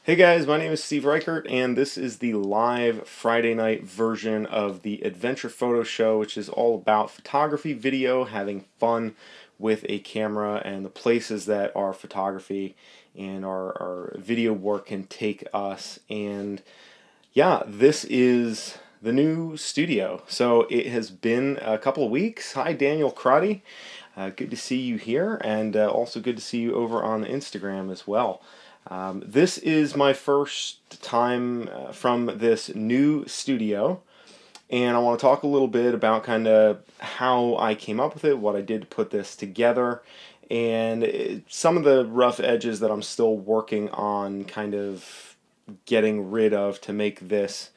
Hey guys, my name is Steve Richert, and this is the live Friday night version of the Adventure Photo Show, which is all about photography, video, having fun with a camera, and the places that our photography and our video work can take us. And yeah, this is the new studio. So it has been a couple of weeks. Hi, Daniel Crotty. Good to see you here, and also good to see you over on Instagram as well. This is my first time from this new studio, and I want to talk a little bit about kind of how I came up with it, what I did to put this together, and some of the rough edges that I'm still working on kind of getting rid of to make this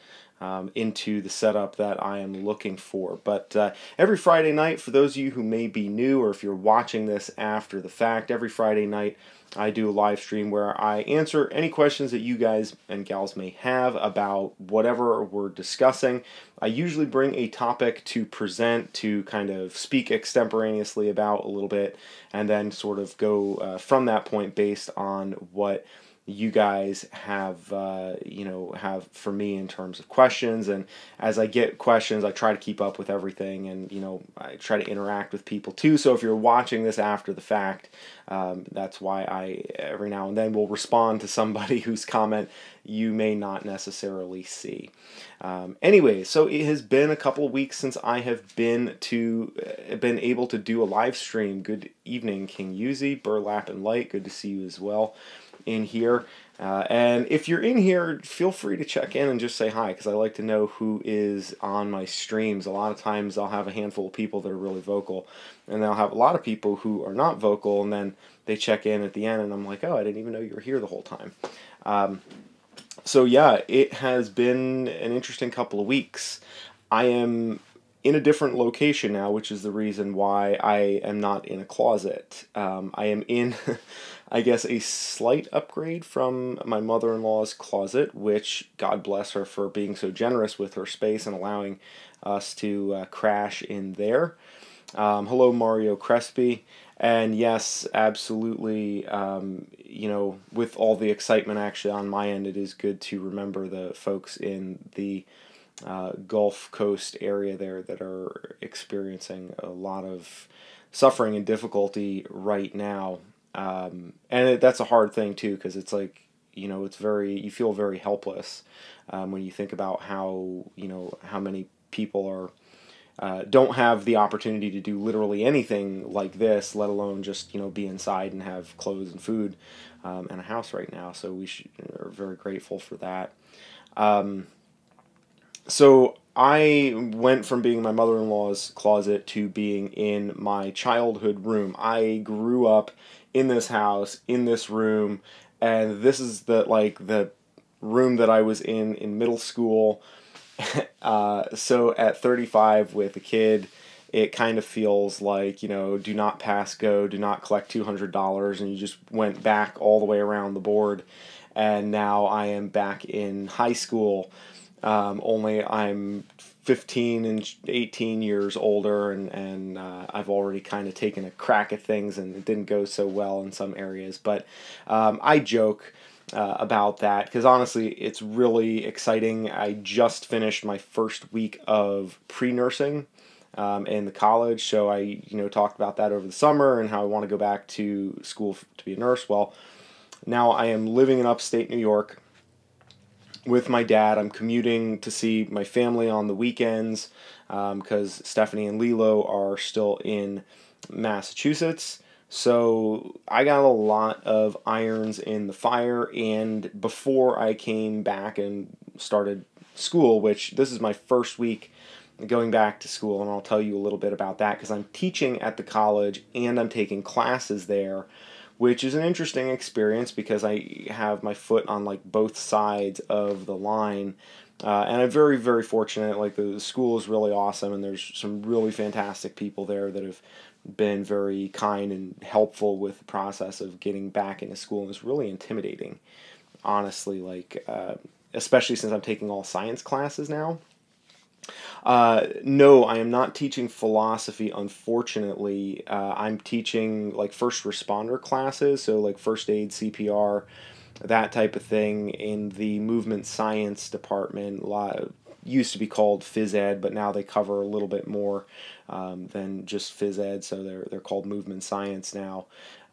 into the setup that I am looking for. But every Friday night, for those of you who may be new, or if you're watching this after the fact, every Friday night I do a live stream where I answer any questions that you guys and gals may have about whatever we're discussing. I usually bring a topic to present, to kind of speak extemporaneously about a little bit, and then sort of go from that point based on what you guys have have for me in terms of questions. And as I get questions, I try to keep up with everything, and I try to interact with people too. So if you're watching this after the fact, that's why I every now and then will respond to somebody whose comment you may not necessarily see. Anyway, so it has been a couple of weeks since I have been able to do a live stream. Good evening, King Yuzi, Burlap and Light. Good to see you as well in here. And if you're in here, feel free to check in and just say hi, because I like to know who is on my streams. A lot of times I'll have a handful of people that are really vocal, and I'll have a lot of people who are not vocal, and then they check in at the end, and I'm like, oh, I didn't even know you were here the whole time. So yeah, it has been an interesting couple of weeks. I am in a different location now, which is the reason why I am not in a closet. I am in, I guess, a slight upgrade from my mother-in-law's closet, which, God bless her for being so generous with her space and allowing us to crash in there. Hello, Mario Crespi. And yes, absolutely, with all the excitement actually on my end, it is good to remember the folks in the Gulf Coast area there that are experiencing a lot of suffering and difficulty right now. And that's a hard thing too, because it's like, you feel very helpless when you think about how many people are don't have the opportunity to do literally anything like this, let alone just be inside and have clothes and food and a house right now. So we are very grateful for that. So I went from being in my mother-in-law's closet to being in my childhood room. I grew up in this house, in this room, and this is the room that I was in middle school. So at 35 with a kid, it kind of feels like, do not pass go, do not collect $200, and you just went back all the way around the board. And now I am back in high school, only I'm 15 and 18 years older, and I've already kind of taken a crack at things, and it didn't go so well in some areas. But I joke about that, because honestly it's really exciting. I just finished my first week of pre-nursing in the college, so I talked about that over the summer and how I want to go back to school to be a nurse. Well, now I am living in upstate New York with my dad. I'm commuting to see my family on the weekends because Stephanie and Lilo are still in Massachusetts. So I got a lot of irons in the fire, and before I came back and started school, which this is my first week going back to school, and I'll tell you a little bit about that, because I'm teaching at the college and I'm taking classes there, which is an interesting experience because I have my foot on like both sides of the line. And I'm very, very fortunate. Like, the school is really awesome, and there's some really fantastic people there that have been very kind and helpful with the process of getting back into school. And it's really intimidating, honestly, especially since I'm taking all science classes now. No, I am not teaching philosophy, unfortunately. I'm teaching like first responder classes, so like first aid, CPR, that type of thing in the movement science department. Used to be called phys ed, but now they cover a little bit more than just phys ed, so they're called movement science now.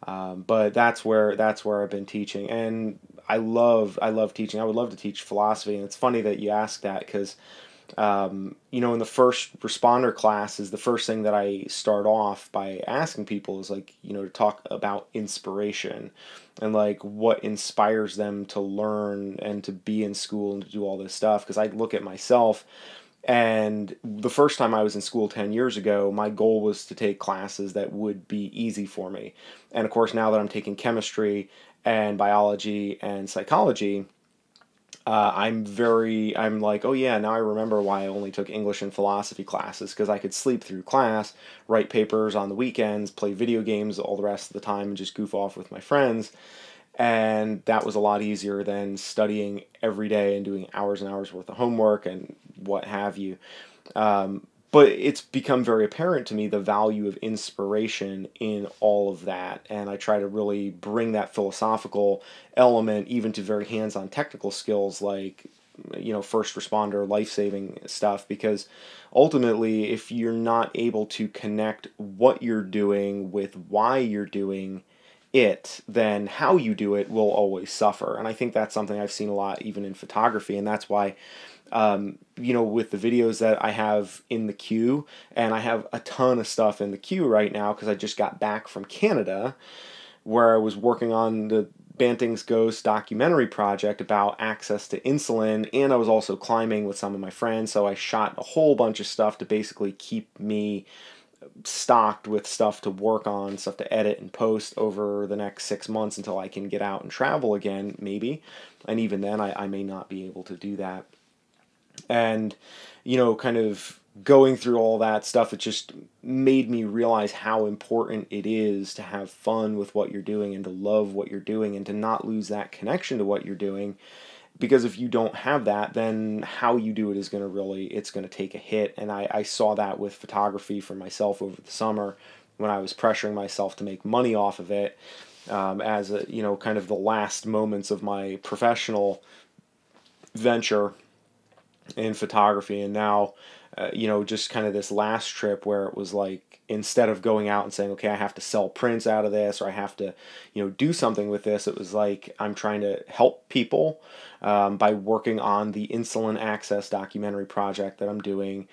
But that's where I've been teaching, and I love teaching. I would love to teach philosophy, and it's funny that you ask that, because you know, in the first responder classes, the first thing that I start off by asking people is, like, you know, to talk about inspiration and like what inspires them to learn and to be in school and to do all this stuff. Because I look at myself, and the first time I was in school 10 years ago, my goal was to take classes that would be easy for me. And of course, now that I'm taking chemistry and biology and psychology, I'm like, oh yeah, now I remember why I only took English and philosophy classes, because I could sleep through class, write papers on the weekends, play video games all the rest of the time, and just goof off with my friends. And that was a lot easier than studying every day and doing hours and hours worth of homework and what have you. But it's become very apparent to me the value of inspiration in all of that, and I try to really bring that philosophical element even to very hands-on technical skills, like, you know, first responder, life-saving stuff, because ultimately, if you're not able to connect what you're doing with why you're doing it, then how you do it will always suffer. And I think that's something I've seen a lot even in photography, and that's why you know, with the videos that I have in the queue, and I have a ton of stuff in the queue right now because I just got back from Canada, where I was working on the Banting's Ghost documentary project about access to insulin, and I was also climbing with some of my friends, so I shot a whole bunch of stuff to basically keep me stocked with stuff to work on, stuff to edit and post over the next 6 months until I can get out and travel again, maybe. And even then, I may not be able to do that. And, you know, kind of going through all that stuff, it just made me realize how important it is to have fun with what you're doing and to love what you're doing and to not lose that connection to what you're doing. Because if you don't have that, then how you do it is it's going to take a hit. And I saw that with photography for myself over the summer when I was pressuring myself to make money off of it, as a, you know, kind of the last moments of my professional venture in photography. And now, you know, just kind of this last trip where it was like, instead of going out and saying, okay, I have to sell prints out of this, or I have to, you know, do something with this, it was like, I'm trying to help people by working on the insulin access documentary project that I'm doing.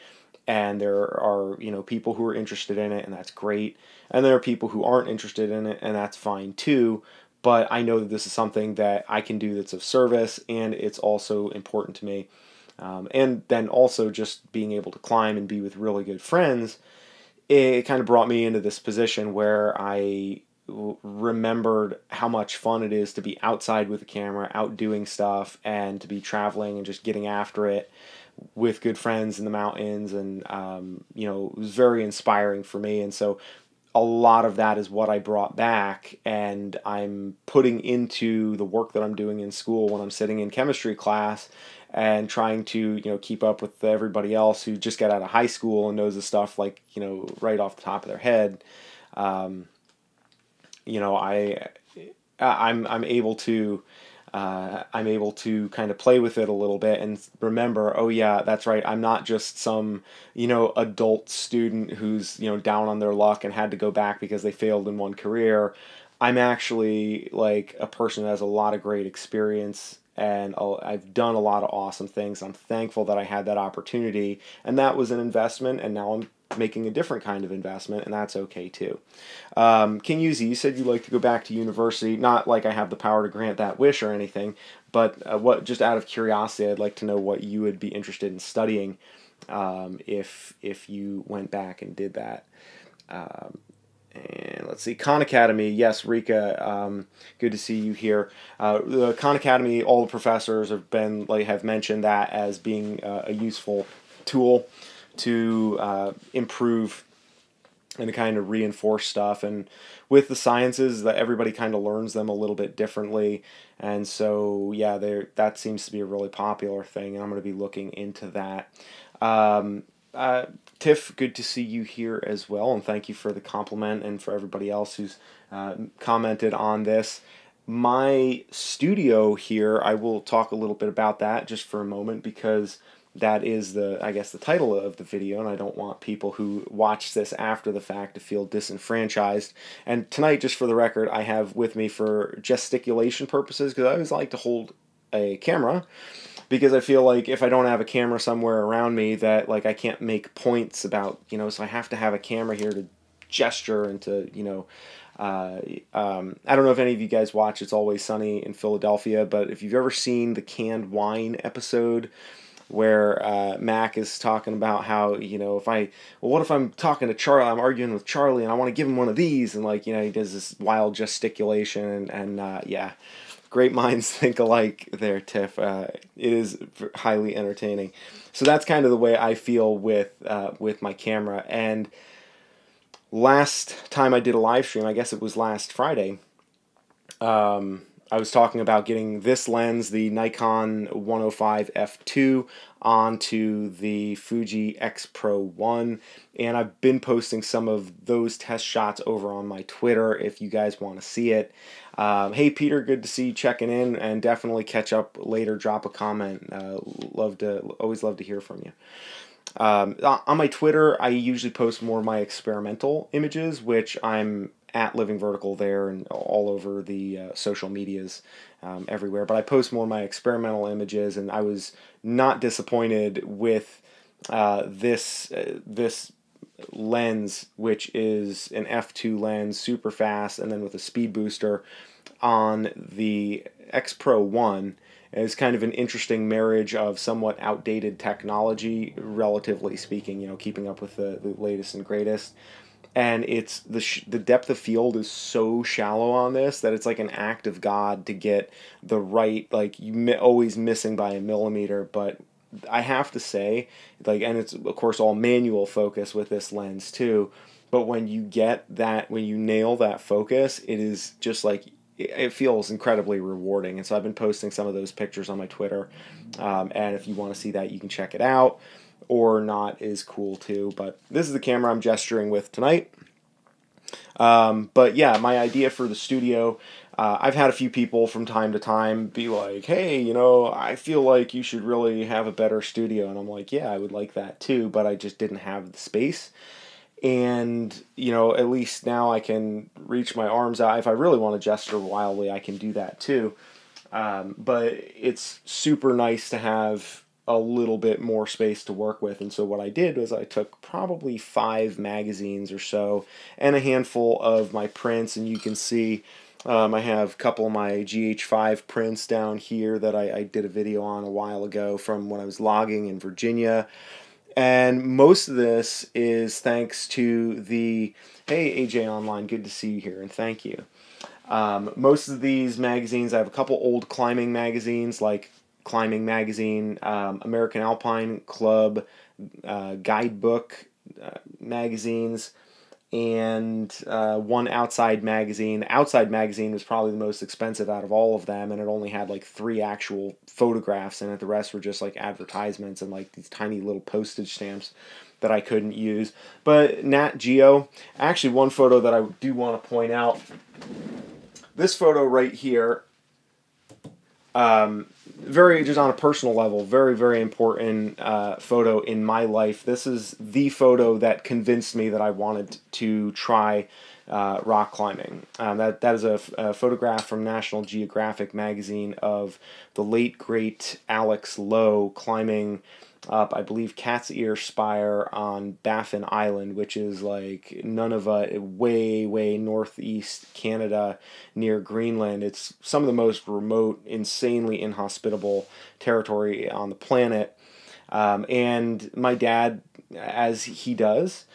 And there are, you know, people who are interested in it, and that's great. And there are people who aren't interested in it, and that's fine too. But I know that this is something that I can do that's of service, and it's also important to me. And then also just being able to climb and be with really good friends, it kind of brought me into this position where I remembered how much fun it is to be outside with a camera, out doing stuff, and to be traveling and just getting after it with good friends in the mountains. And, you know, it was very inspiring for me. And so a lot of that is what I brought back, and I'm putting into the work that I'm doing in school when I'm sitting in chemistry class and trying to, you know, keep up with everybody else who just got out of high school and knows the stuff, like, you know, right off the top of their head. You know, I'm able to kind of play with it a little bit and remember, oh yeah, that's right, I'm not just some, you know, adult student who's, you know, down on their luck and had to go back because they failed in one career. I'm actually like a person that has a lot of great experience, and I've done a lot of awesome things. I'm thankful that I had that opportunity, and that was an investment, and now I'm making a different kind of investment, and that's okay too. King Yuzi, you said you'd like to go back to university. Not like I have the power to grant that wish or anything, but what, just out of curiosity, I'd like to know what you would be interested in studying if you went back and did that. And let's see, Khan Academy. Yes, Rika, good to see you here. The Khan Academy, all the professors have mentioned that as being a useful tool to improve and to kind of reinforce stuff. And with the sciences, that everybody kind of learns them a little bit differently. And so, yeah, that seems to be a really popular thing, and I'm going to be looking into that. Tiff, good to see you here as well, and thank you for the compliment, and for everybody else who's commented on this. My studio here, I will talk a little bit about that just for a moment, because that is I guess the title of the video, and I don't want people who watch this after the fact to feel disenfranchised. And tonight, just for the record, I have with me for gesticulation purposes, because I always like to hold a camera, because I feel like if I don't have a camera somewhere around me, that like I can't make points about, so I have to have a camera here to gesture and to, I don't know if any of you guys watch It's Always Sunny in Philadelphia, but if you've ever seen the canned wine episode where Mac is talking about how, what if I'm talking to Charlie, I'm arguing with Charlie, and I want to give him one of these, and like, he does this wild gesticulation, and yeah, great minds think alike there, Tiff. It is highly entertaining. So that's kind of the way I feel with my camera. And last time I did a live stream, I guess it was last Friday, I was talking about getting this lens, the Nikon 105 f2, onto the Fuji X Pro 1, and I've been posting some of those test shots over on my Twitter if you guys want to see it. Hey Peter, good to see you checking in, and definitely catch up later, drop a comment. Always love to hear from you. On my Twitter, I usually post more of my experimental images, which I'm at Living Vertical there and all over the social medias everywhere. But I post more of my experimental images, and I was not disappointed with this lens, which is an f2 lens, super fast, and then with a speed booster on the X Pro 1. It's kind of an interesting marriage of somewhat outdated technology, relatively speaking, keeping up with the latest and greatest. And it's the depth of field is so shallow on this that it's like an act of God to get the right, like always missing by a millimeter. But I have to say, like, and it's of course all manual focus with this lens too, but when you get that, when you nail that focus, it is just like, it feels incredibly rewarding. And so I've been posting some of those pictures on my Twitter, and if you want to see that, you can check it out. Or not is cool too. But this is the camera I'm gesturing with tonight. But yeah, my idea for the studio, I've had a few people from time to time be like, hey, I feel like you should really have a better studio. And I'm like, yeah, I would like that too, but I just didn't have the space. And, at least now I can reach my arms out. If I really want to gesture wildly, I can do that too. But it's super nice to have a little bit more space to work with. And so what I did was I took probably 5 magazines or so and a handful of my prints, and you can see I have a couple of my GH5 prints down here that I did a video on a while ago from when I was logging in Virginia. And most of this is thanks to the, hey AJ Online, good to see you here, and thank you. Most of these magazines, I have a couple old climbing magazines like Climbing Magazine, American Alpine Club, guidebook magazines, and one Outside magazine. Outside magazine was probably the most expensive out of all of them, and it only had like 3 actual photographs in it. The rest were just like advertisements and like these tiny little postage stamps that I couldn't use. But Nat Geo, actually one photo that I do want to point out, this photo right here, very, just on a personal level, very, very important photo in my life. This is the photo that convinced me that I wanted to try rock climbing. That is a photograph from National Geographic magazine of the late, great Alex Lowe climbing up, I believe, Cat's Ear Spire on Baffin Island, which is like Nunavut, way, way northeast Canada near Greenland. It's some of the most remote, insanely inhospitable territory on the planet. And my dad, as he does,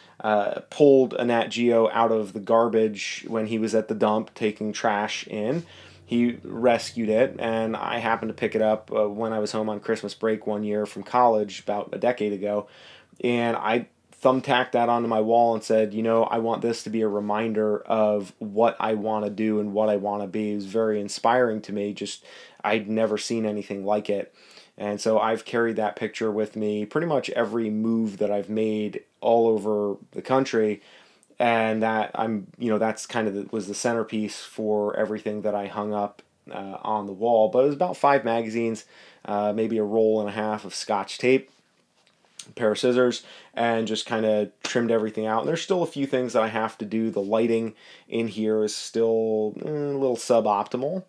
pulled a Nat Geo out of the garbage when he was at the dump taking trash in. He rescued it, and I happened to pick it up when I was home on Christmas break one year from college about a decade ago, and I thumbtacked that onto my wall and said, I want this to be a reminder of what I want to do and what I want to be. It was very inspiring to me. Just, I'd never seen anything like it. And so I've carried that picture with me pretty much every move that I've made all over the country. And that that's kind of was the centerpiece for everything that I hung up on the wall, but it was about 5 magazines, maybe a roll and a half of scotch tape, a pair of scissors, and just kind of trimmed everything out. And there's still a few things that I have to do. The lighting in here is still a little suboptimal.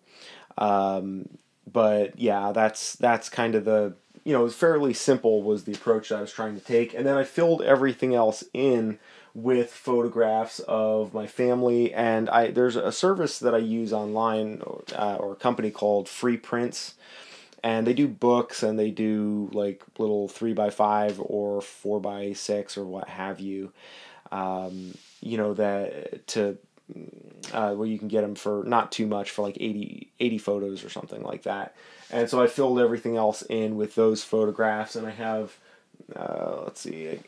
But yeah, that's kind of the, it was fairly simple was the approach that I was trying to take. And then I filled everything else in with photographs of my family. And there's a service that I use online, or a company called Free Prints. And they do books, and they do like little 3x5 or 4x6 or what have you. That to where you can get them for not too much, for like 80 photos or something like that. And so I filled everything else in with those photographs, and I have, let's see, I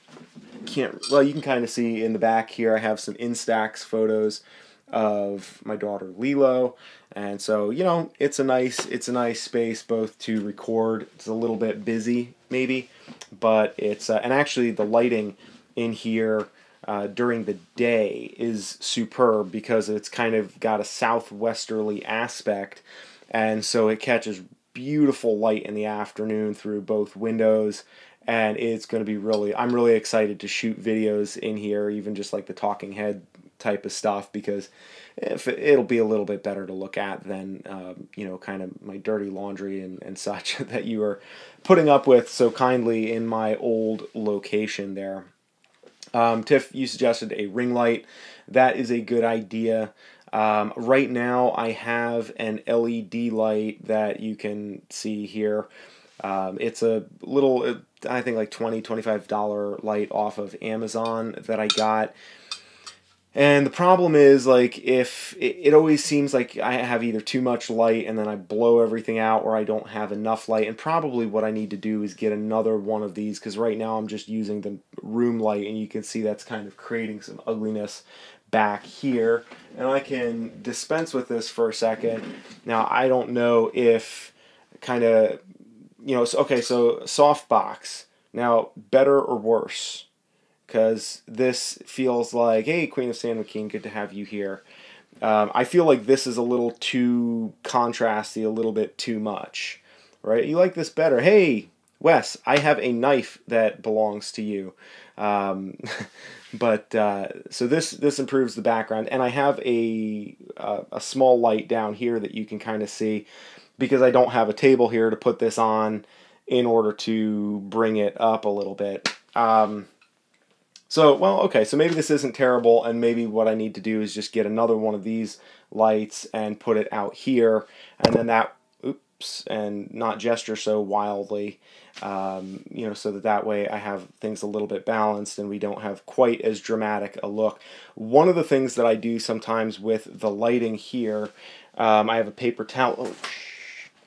can't, well, you can kind of see in the back here, I have some Instax photos of my daughter Lilo. And so, it's a nice space both to record. It's a little bit busy maybe, but it's, and actually the lighting in here during the day is superb because it's kind of got a southwesterly aspect, and so it catches beautiful light in the afternoon through both windows. And it's going to be I'm really excited to shoot videos in here, even just like the talking head type of stuff, because it'll be a little bit better to look at than kind of my dirty laundry and such that you are putting up with so kindly in my old location there. Tiff, you suggested a ring light. That is a good idea. Right now I have an LED light that you can see here. It's a little, I think like $20–25 light off of Amazon that I got. And the problem is, like, if it always seems like I have either too much light and then I blow everything out, or I don't have enough light. And probably what I need to do is get another one of these, because right now I'm just using the room light, and you can see that's kind of creating some ugliness back here. And I can dispense with this for a second. Now, I don't know if kind of, okay, so softbox. Now, better or worse? Because this feels like, hey, Queen of San Joaquin, good to have you here. I feel like this is a little too contrasty, a little bit too much, right? You like this better. Hey, Wes, I have a knife that belongs to you. So this improves the background, and I have a small light down here that you can kind of see, because I don't have a table here to put this on in order to bring it up a little bit. So maybe this isn't terrible, and maybe what I need to do is just get another one of these lights and put it out here, and then and not gesture so wildly, so that way I have things a little bit balanced and we don't have quite as dramatic a look. One of the things that I do sometimes with the lighting here, I have a paper towel,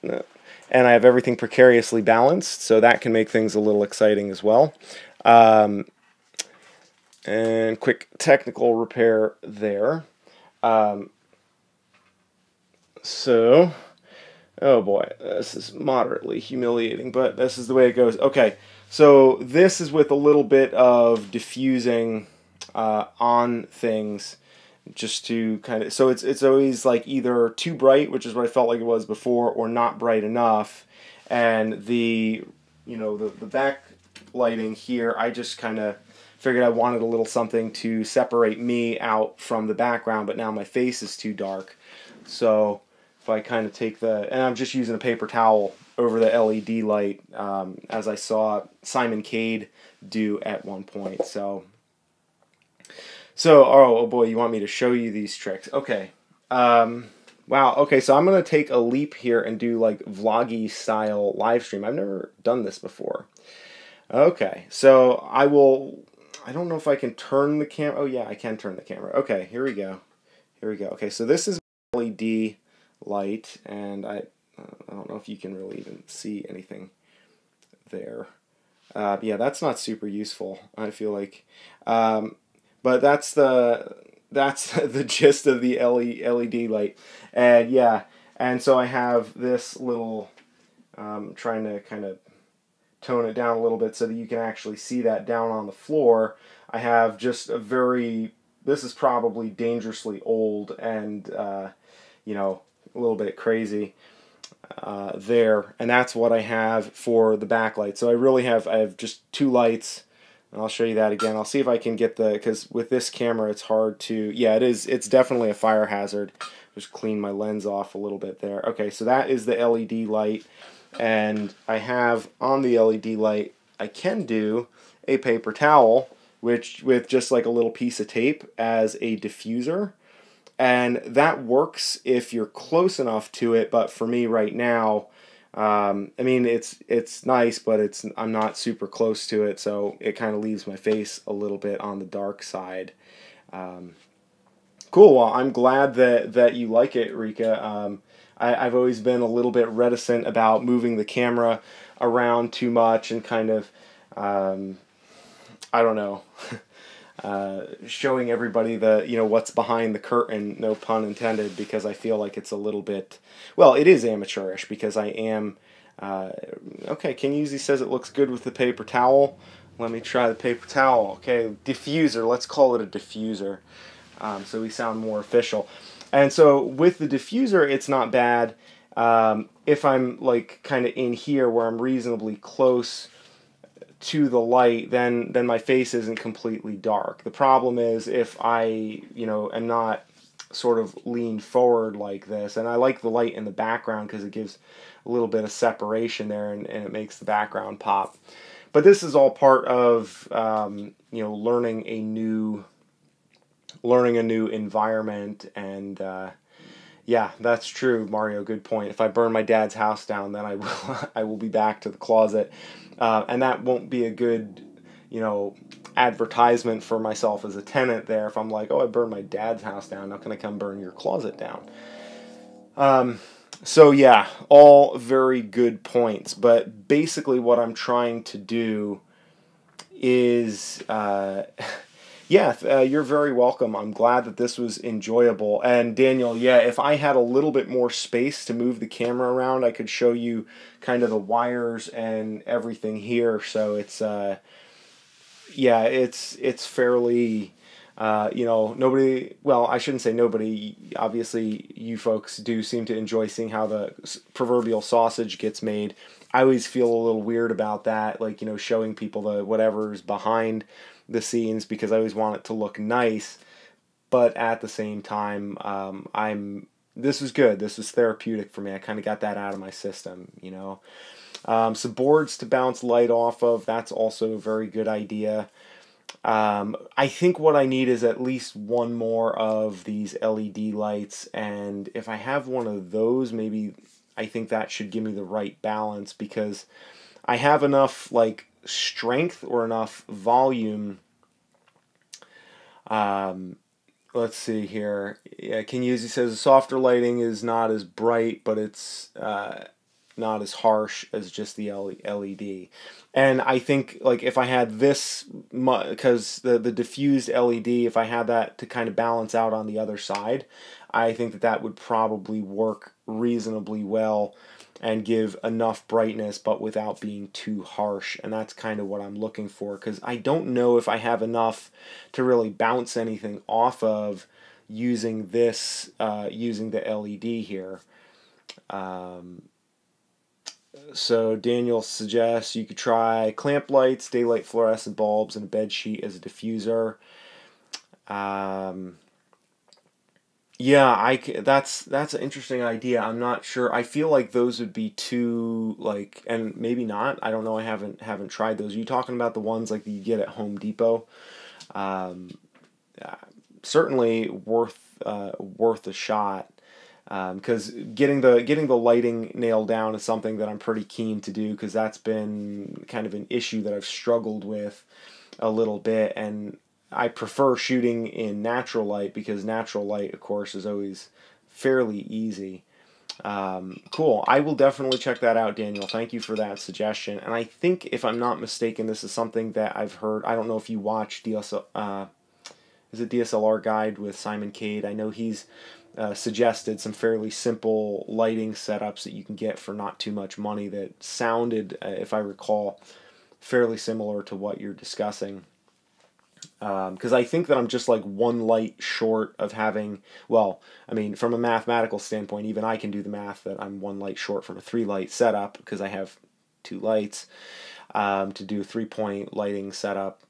and I have everything precariously balanced, so that can make things a little exciting as well. And quick technical repair there. Oh boy, this is moderately humiliating, but this is the way it goes. Okay, so this is with a little bit of diffusing on things, just to kind of, so it's always like either too bright, which is what I felt like it was before, or not bright enough. And the back lighting here, I just kind of figured I wanted a little something to separate me out from the background, but now my face is too dark. So if I kind of take and I'm just using a paper towel over the LED light, as I saw Simon Cade do at one point. So oh boy, you want me to show you these tricks? Okay. Wow. Okay, so I'm going to take a leap here and do like vloggy style live stream. I've never done this before. Okay, so I don't know if I can turn the camera. Oh yeah, I can turn the camera. Okay, here we go. Okay, so this is LED light, and I don't know if you can really even see anything there. Yeah, that's not super useful, I feel like. But that's the gist of the LED light. And yeah, and so I have this little, trying to kind of tone it down a little bit so that you can actually see that down on the floor. I have just this is probably dangerously old and, crazy there, and that's what I have for the backlight. So I have just two lights, and I'll show you that again. I'll see if I can get because with this camera it's hard to, yeah, it's definitely a fire hazard. Just clean my lens off a little bit there. Okay, so that is the LED light, and I have on the LED light, I can do a paper towel, which with just like a little piece of tape as a diffuser. And that works if you're close enough to it, but for me right now, I mean, it's nice, but I'm not super close to it, so it kind of leaves my face a little bit on the dark side. Cool. Well, I'm glad that you like it, Rika. I've always been a little bit reticent about moving the camera around too much and kind of, I don't know. Showing everybody what's behind the curtain, no pun intended, because I feel like it's a little bit, well, it is amateurish because I am, okay, King Uzi says it looks good with the paper towel. Let me try the paper towel. Okay, diffuser, let's call it a diffuser, so we sound more official. And so with the diffuser, it's not bad. If I'm like kind of in here where I'm reasonably close to the light, then my face isn't completely dark. The problem is if I, am not sort of leaned forward like this, and I like the light in the background because it gives a little bit of separation there, and it makes the background pop. But this is all part of, learning a new environment, and yeah, that's true, Mario. Good point. If I burn my dad's house down, then I will be back to the closet. And that won't be a good, advertisement for myself as a tenant there. If I'm like, oh, I burned my dad's house down, now can I come burn your closet down? So yeah, all very good points. But basically what I'm trying to do is, yeah, you're very welcome. I'm glad that this was enjoyable. And Daniel, yeah, if I had a little bit more space to move the camera around, I could show you kind of the wires and everything here. So it's, yeah, it's fairly, nobody, well, I shouldn't say nobody. Obviously, you folks do seem to enjoy seeing how the proverbial sausage gets made. I always feel a little weird about that, like, showing people the whatever's behind the scenes, because I always want it to look nice, but at the same time, this was good. This was therapeutic for me. I kind of got that out of my system, Some boards to bounce light off of, that's also a very good idea. I think what I need is at least one more of these LED lights, and if I have one of those, maybe I think that should give me the right balance, because I have enough like strength or enough volume. Let's see here. Yeah, King Uzi says the softer lighting is not as bright, but it's not as harsh as just the LED. And I think like if I had this, because the diffused LED, if I had that to kind of balance out on the other side, I think that would probably work reasonably well and give enough brightness but without being too harsh. And that's kind of what I'm looking for, because I don't know if I have enough to really bounce anything off of using this, using the LED here. So Daniel suggests you could try clamp lights, daylight fluorescent bulbs, and a bed sheet as a diffuser. Yeah, that's an interesting idea. I'm not sure. I feel like those would be too like, and maybe not. I don't know. I haven't tried those. Are you talking about the ones like that you get at Home Depot? Certainly worth a shot. Because getting the lighting nailed down is something that I'm pretty keen to do, because that's been kind of an issue that I've struggled with a little bit, and I prefer shooting in natural light because natural light, of course, is always fairly easy. Cool. I will definitely check that out, Daniel. Thank you for that suggestion. And I think, if I'm not mistaken, this is something that I've heard. I don't know if you watch DSLR Guide with Simon Cade. I know he's suggested some fairly simple lighting setups that you can get for not too much money that sounded, if I recall, fairly similar to what you're discussing. Because I think that I'm just like one light short of having, well, I mean, from a mathematical standpoint, even I can do the math that I'm one light short from a 3-light setup because I have 2 lights to do a 3-point lighting setup.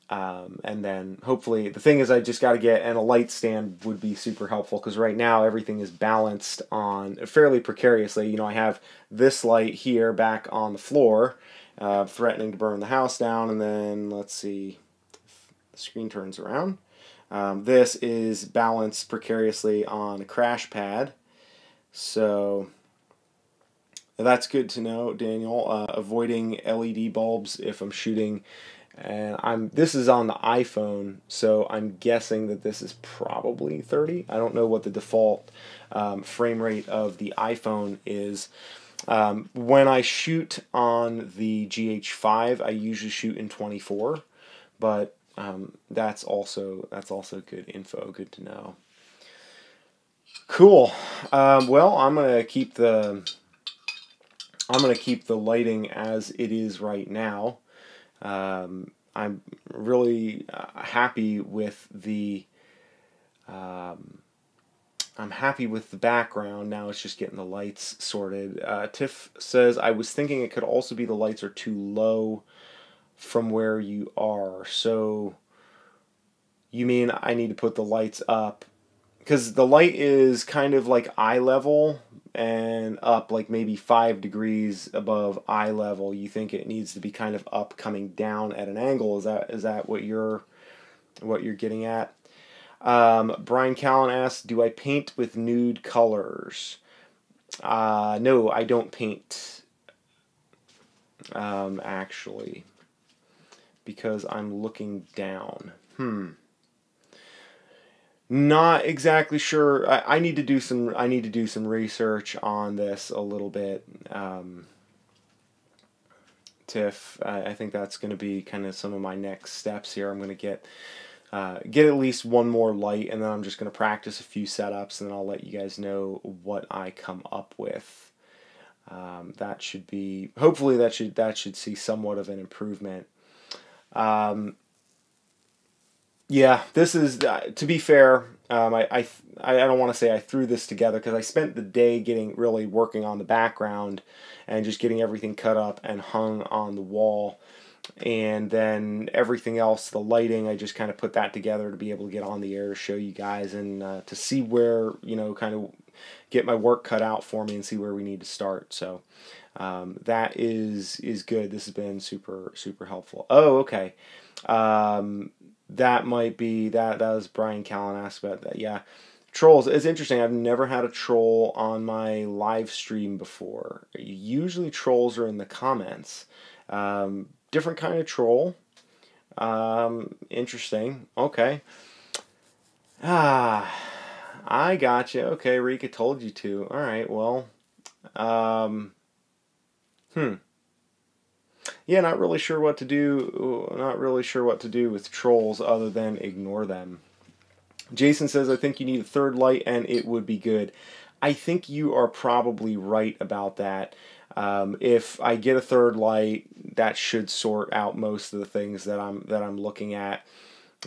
And then hopefully, the thing is I just got to get, and a light stand would be super helpful because right now everything is balanced on fairly precariously. You know, I have this light here back on the floor, threatening to burn the house down, and then let's see. The screen turns around. This is balanced precariously on a crash pad. So that's good to know, Daniel. Avoiding LED bulbs if I'm shooting. And this is on the iPhone, so I'm guessing that this is probably 30. I don't know what the default frame rate of the iPhone is. When I shoot on the GH5, I usually shoot in 24, but that's also good info, good to know. Cool. Well, I'm gonna keep the lighting as it is right now. I'm really happy with the background. Now it's just getting the lights sorted. Tiff says, I was thinking it could also be the lights are too low from where you are. So you mean I need to put the lights up? Because the light is kind of like eye level and up like maybe 5 degrees above eye level. You think it needs to be kind of up coming down at an angle. Is that what you're getting at? Brian Callen asks, do I paint with nude colors? No, I don't paint actually, because I'm looking down. Not exactly sure. I need to do some research on this a little bit. Tiff, I think that's going to be kind of some of my next steps here. I'm going to get at least one more light, and then I'm just going to practice a few setups, and then I'll let you guys know what I come up with. That should be, hopefully that should see somewhat of an improvement. Yeah, this is, to be fair, I don't want to say I threw this together because I spent the day really working on the background and just getting everything cut up and hung on the wall. And then everything else, the lighting, I just kind of put that together to be able to get on the air to show you guys and to see where, kind of get my work cut out for me and see where we need to start. So that is good. This has been super, super helpful. Oh, okay. That might be, that was Brian Callen asked about that. Yeah. Trolls, it's interesting. I've never had a troll on my live stream before. Usually trolls are in the comments. Different kind of troll. Interesting. Okay. I got you. Okay, Rika told you to. All right, well. Yeah, not really sure what to do. Not really sure what to do with trolls other than ignore them. Jason says, I think you need a third light and it would be good. I think you are probably right about that. If I get a third light, that should sort out most of the things that I'm looking at.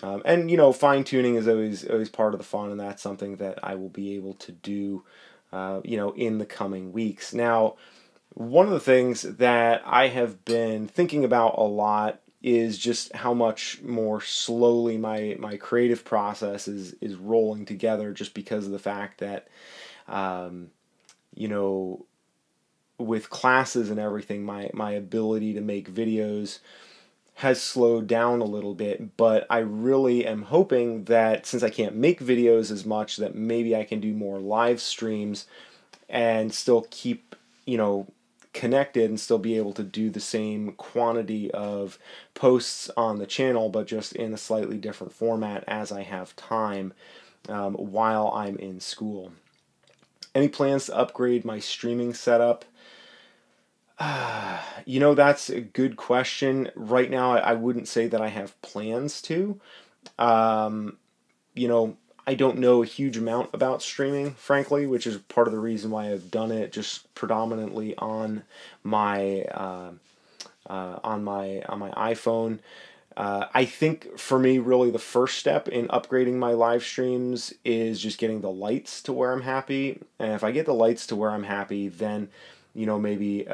And fine tuning is always part of the fun, and that's something that I will be able to do, in the coming weeks. Now, one of the things that I have been thinking about a lot is just how much more slowly my creative process is rolling together, just because of the fact that, with classes and everything, my ability to make videos has slowed down a little bit, but I really am hoping that since I can't make videos as much, that maybe I can do more live streams and still keep, connected and still be able to do the same quantity of posts on the channel, but just in a slightly different format as I have time while I'm in school. Any plans to upgrade my streaming setup? That's a good question. Right now, I wouldn't say that I have plans to. I don't know a huge amount about streaming, frankly, which is part of the reason why I've done it just predominantly on my iPhone. I think for me, really the first step in upgrading my live streams is just getting the lights to where I'm happy. And if I get the lights to where I'm happy, then, maybe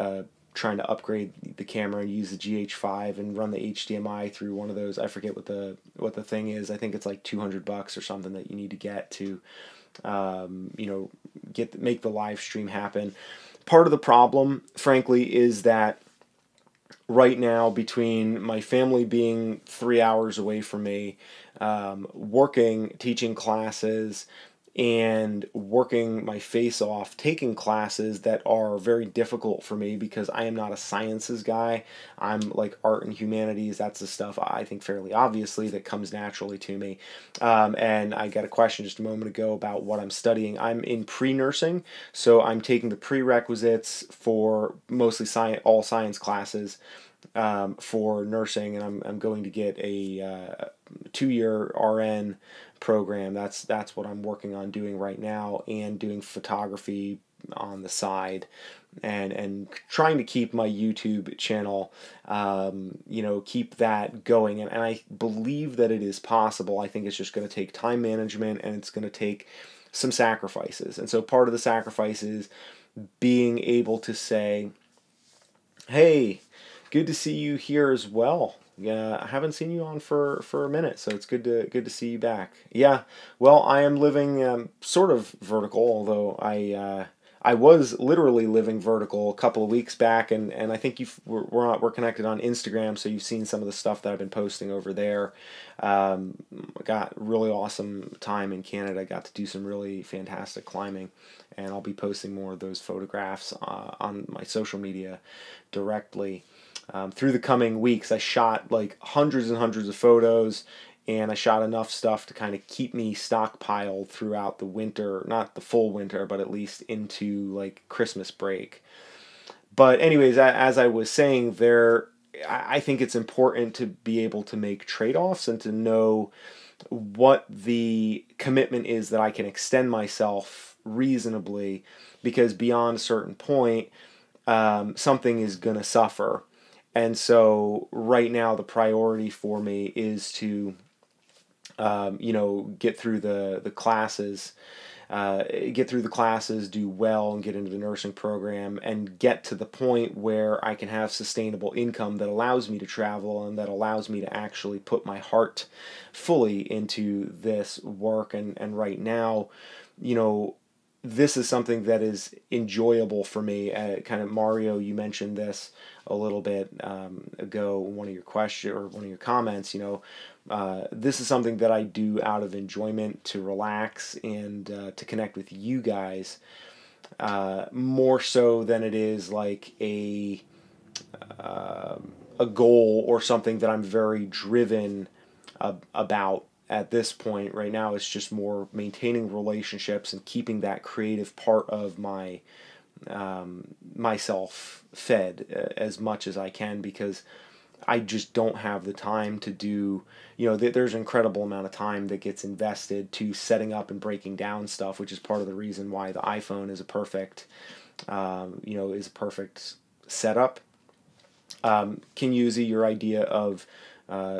trying to upgrade the camera and use the GH5 and run the HDMI through one of those. I forget what the thing is. I think it's like $200 or something that you need to get to, make the live stream happen. Part of the problem, frankly, is that right now, between my family being 3 hours away from me, working, teaching classes, and working my face off, taking classes that are very difficult for me because I am not a sciences guy. I'm like art and humanities. That's the stuff I think fairly obviously that comes naturally to me. And I got a question just a moment ago about what I'm studying. I'm in pre-nursing, so I'm taking the prerequisites for mostly all science classes for nursing, and I'm going to get a 2-year RN program. That's what I'm working on doing right now, and doing photography on the side, and trying to keep my YouTube channel, keep that going. And I believe that it is possible. I think it's just going to take time management, and it's going to take some sacrifices. And so part of the sacrifice is being able to say, hey, good to see you here as well. Yeah, I haven't seen you on for a minute, so it's good to see you back. Yeah, well, I am living sort of vertical, although I was literally living vertical a couple of weeks back, and I think we're connected on Instagram, so you've seen some of the stuff that I've been posting over there. Got really awesome time in Canada. I got to do some really fantastic climbing, and I'll be posting more of those photographs on my social media directly. Through the coming weeks, I shot like hundreds and hundreds of photos, and I shot enough stuff to kind of keep me stockpiled throughout the winter, not the full winter, but at least into like Christmas break. But anyways, as I was saying, I think it's important to be able to make trade-offs and to know what the commitment is that I can extend myself reasonably, because beyond a certain point, something is going to suffer. And so right now the priority for me is to, get through the classes, do well and get into the nursing program, and get to the point where I can have sustainable income that allows me to travel and that allows me to actually put my heart fully into this work. And right now, this is something that is enjoyable for me. Kind of, Mario, you mentioned this a little bit ago, one of your questions or one of your comments. This is something that I do out of enjoyment, to relax and to connect with you guys, more so than it is like a goal or something that I'm very driven about. At this point right now, it's just more maintaining relationships and keeping that creative part of my myself fed as much as I can, because I just don't have the time to do, there's an incredible amount of time that gets invested to setting up and breaking down stuff, which is part of the reason why the iPhone is a perfect setup. Kinyuzi, your idea of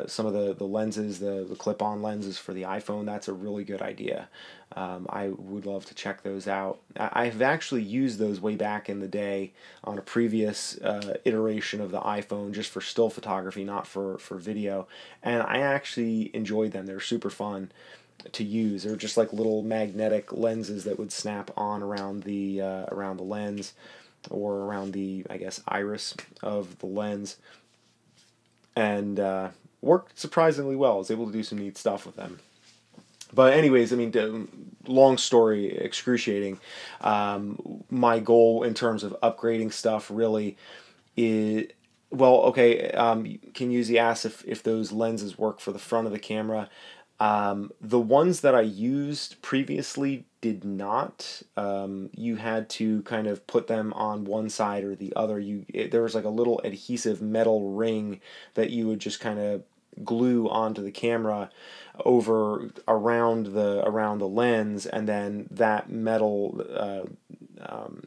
some of the lenses, the clip-on lenses for the iPhone, that's a really good idea. I would love to check those out. I've actually used those way back in the day on a previous iteration of the iPhone, just for still photography, not for video, and I actually enjoyed them. They're super fun to use. They're just like little magnetic lenses that would snap on around the lens, or around the, I guess, iris of the lens, and worked surprisingly well. I was able to do some neat stuff with them. But anyways, I mean, long story, excruciating. My goal in terms of upgrading stuff really is, well, okay, Kinyuzi asked if those lenses work for the front of the camera. The ones that I used previously did not. You had to kind of put them on one side or the other. There was like a little adhesive metal ring that you would just kind of glue onto the camera around the lens, and then that metal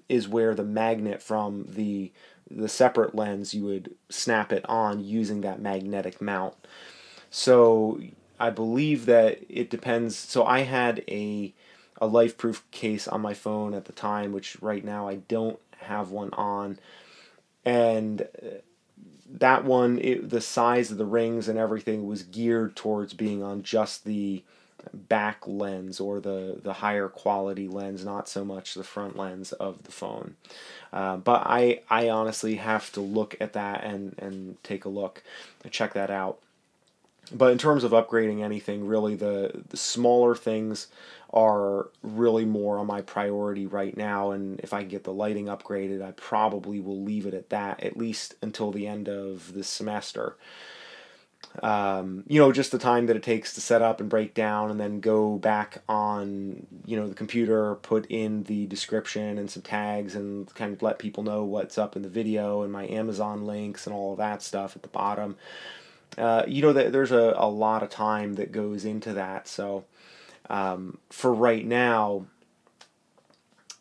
is where the magnet from the separate lens, you would snap it on using that magnetic mount. So I believe that it depends. So I had a life-proof case on my phone at the time, which right now I don't have one on, and that one, the size of the rings and everything was geared towards being on just the back lens, or the higher quality lens, not so much the front lens of the phone. But I honestly have to look at that and take a look and check that out. But in terms of upgrading anything, really the smaller things are really more on my priority right now. And if I can get the lighting upgraded, I probably will leave it at that, at least until the end of the semester. You know, just the time that it takes to set up and break down and then go back on, you know, the computer, put in the description and some tags and kind of let people know what's up in the video and my Amazon links and all of that stuff at the bottom. You know, there's a lot of time that goes into that. So for right now,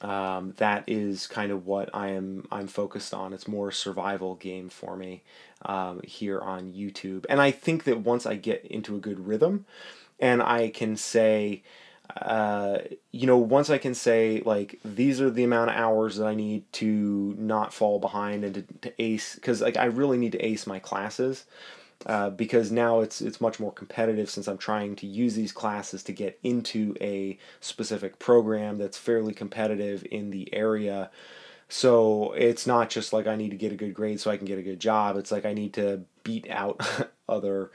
that is kind of what I'm focused on. It's more a survival game for me here on YouTube. And I think that once I get into a good rhythm, and I can say, you know, once I can say, like, these are the amount of hours that I need to not fall behind and to ace, because like I really need to ace my classes. Because now it's much more competitive, since I'm trying to use these classes to get into a specific program that's fairly competitive in the area. So it's not just like I need to get a good grade so I can get a good job. It's like I need to beat out other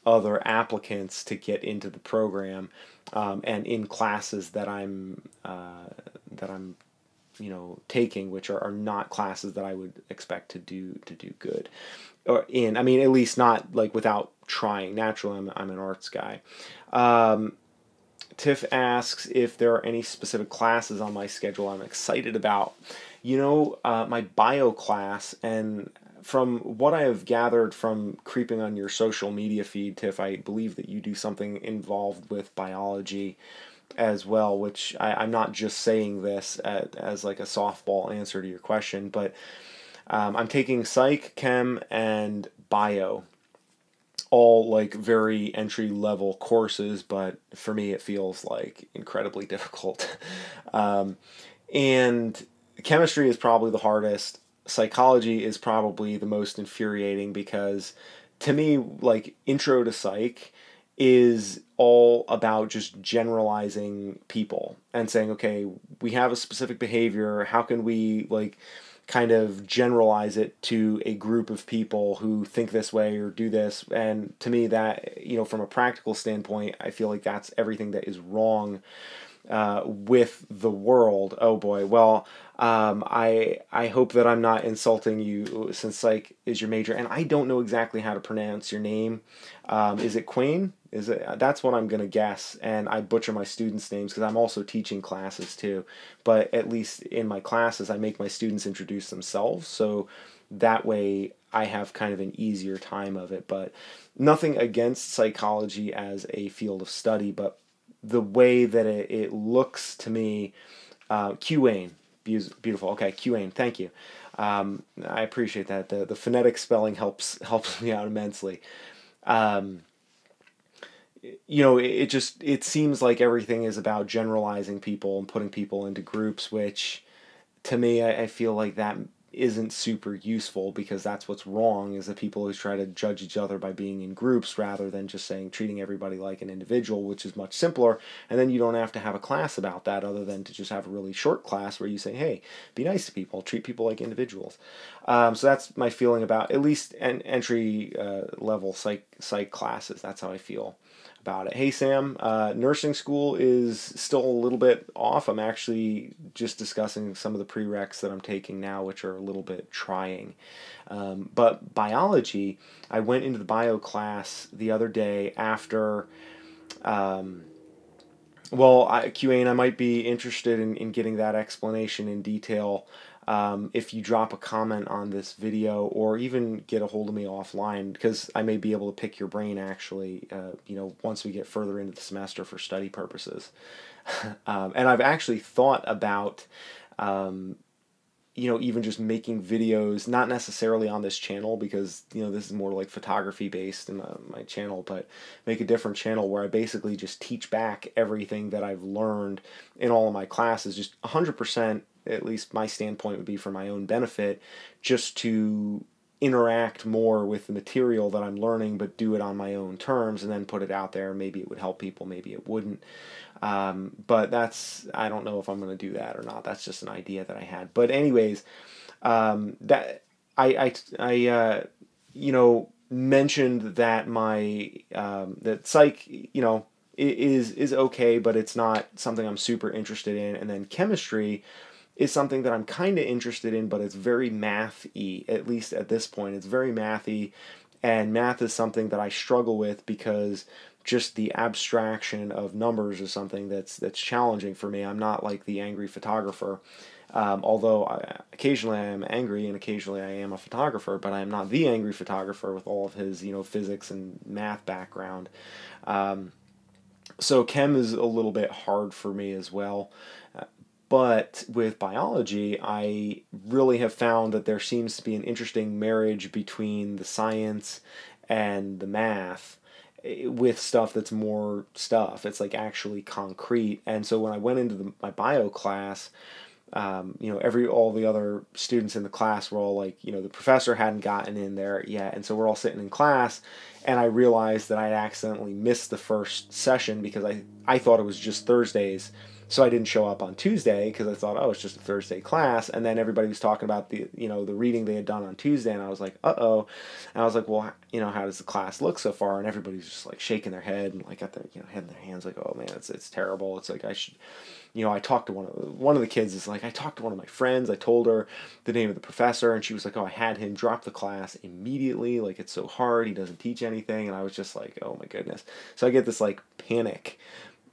applicants to get into the program, and in classes that I'm you know, taking, which are not classes that I would expect to do good, or in, I mean, at least not like without trying. Naturally, I'm an arts guy. Tiff asks if there are any specific classes on my schedule I'm excited about. You know, my bio class, and from what I have gathered from creeping on your social media feed, Tiff, I believe that you do something involved with biology as well, which I'm not just saying this as like a softball answer to your question, but I'm taking psych, chem, and bio, all like very entry level courses, but for me it feels like incredibly difficult. And chemistry is probably the hardest. Psychology is probably the most infuriating, because to me, like, intro to psych is all about just generalizing people and saying, okay, we have a specific behavior, how can we like kind of generalize it to a group of people who think this way or do this. And to me, that, you know, from a practical standpoint, I feel like that's everything that is wrong with the world. Oh boy. Well, I hope that I'm not insulting you, since psych is your major, and I don't know exactly how to pronounce your name. Is it Queen? Is it? That's what I'm gonna guess, and I butcher my students' names because I'm also teaching classes too. But at least in my classes, I make my students introduce themselves, so that way I have kind of an easier time of it. But nothing against psychology as a field of study, but the way that it looks to me, QAin, beautiful. Okay, QAin, thank you. I appreciate that. The phonetic spelling helps me out immensely. You know, it seems like everything is about generalizing people and putting people into groups, which to me, I feel like that isn't super useful, because that's what's wrong, is that people always try to judge each other by being in groups rather than just saying treating everybody like an individual, which is much simpler. And then you don't have to have a class about that, other than to just have a really short class where you say, hey, be nice to people, treat people like individuals. So that's my feeling about at least entry level psych classes. That's how I feel about it. Hey Sam, nursing school is still a little bit off. I'm actually just discussing some of the prereqs that I'm taking now, which are a little bit trying. But biology, I went into the bio class the other day after, well, QA, I might be interested in getting that explanation in detail. If you drop a comment on this video, or even get a hold of me offline, because I may be able to pick your brain actually, you know, once we get further into the semester for study purposes. And I've actually thought about even just making videos, not necessarily on this channel because, this is more like photography based in my channel, but make a different channel where I basically just teach back everything that I've learned in all of my classes, just 100%, at least my standpoint would be for my own benefit, just to interact more with the material that I'm learning, but do it on my own terms and then put it out there. Maybe it would help people, maybe it wouldn't. But I don't know if I'm going to do that or not. That's just an idea that I had. But anyways, that mentioned that that psych, is okay, but it's not something I'm super interested in. And then chemistry is something that I'm kind of interested in, but it's very math-y, at least at this point. It's very mathy, and math is something that I struggle with because just the abstraction of numbers is something that's challenging for me. I'm not like the angry photographer, although occasionally I am angry and occasionally I am a photographer, but I am not the angry photographer with all of his physics and math background. So chem is a little bit hard for me as well. But with biology, I really have found that there seems to be an interesting marriage between the science and the math with stuff that's more stuff. It's like actually concrete. And so when I went into my bio class, all the other students in the class were all like, the professor hadn't gotten in there yet. And so we're all sitting in class, and I realized that I accidentally missed the first session because I thought it was just Thursdays. So I didn't show up on Tuesday because I thought, oh, it's just a Thursday class. And then everybody was talking about the reading they had done on Tuesday. And I was like, uh-oh. And I was like, well, how does the class look so far? And everybody's just like shaking their head and like got their head in their hands like, oh man, it's terrible. It's like I should, I talked to one of the kids is like, I talked to one of my friends. I told her the name of the professor, and she was like, oh, I had him drop the class immediately. Like, it's so hard. He doesn't teach anything. And I was just like, oh my goodness. So I get this like panic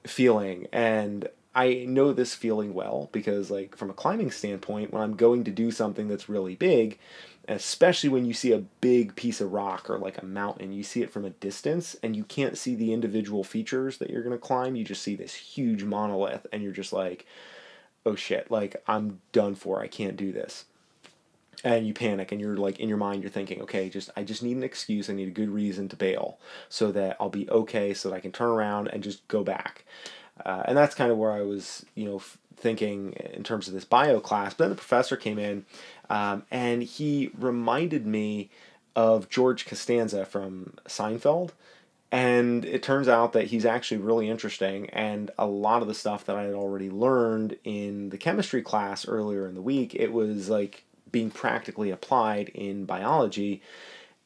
feeling, and I know this feeling well because, like, from a climbing standpoint, when I'm going to do something that's really big, especially when you see a big piece of rock or like a mountain, you see it from a distance and you can't see the individual features that you're going to climb. You just see this huge monolith and you're just like, oh shit, like, I'm done for. I can't do this. And you panic, and you're like, in your mind, you're thinking, okay, I just need an excuse. I need a good reason to bail so that I'll be okay, so that I can turn around and just go back. And that's kind of where I was, thinking in terms of this bio class. But then the professor came in, and he reminded me of George Costanza from Seinfeld. And it turns out that he's actually really interesting, and a lot of the stuff that I had already learned in the chemistry class earlier in the week, it was like being practically applied in biology.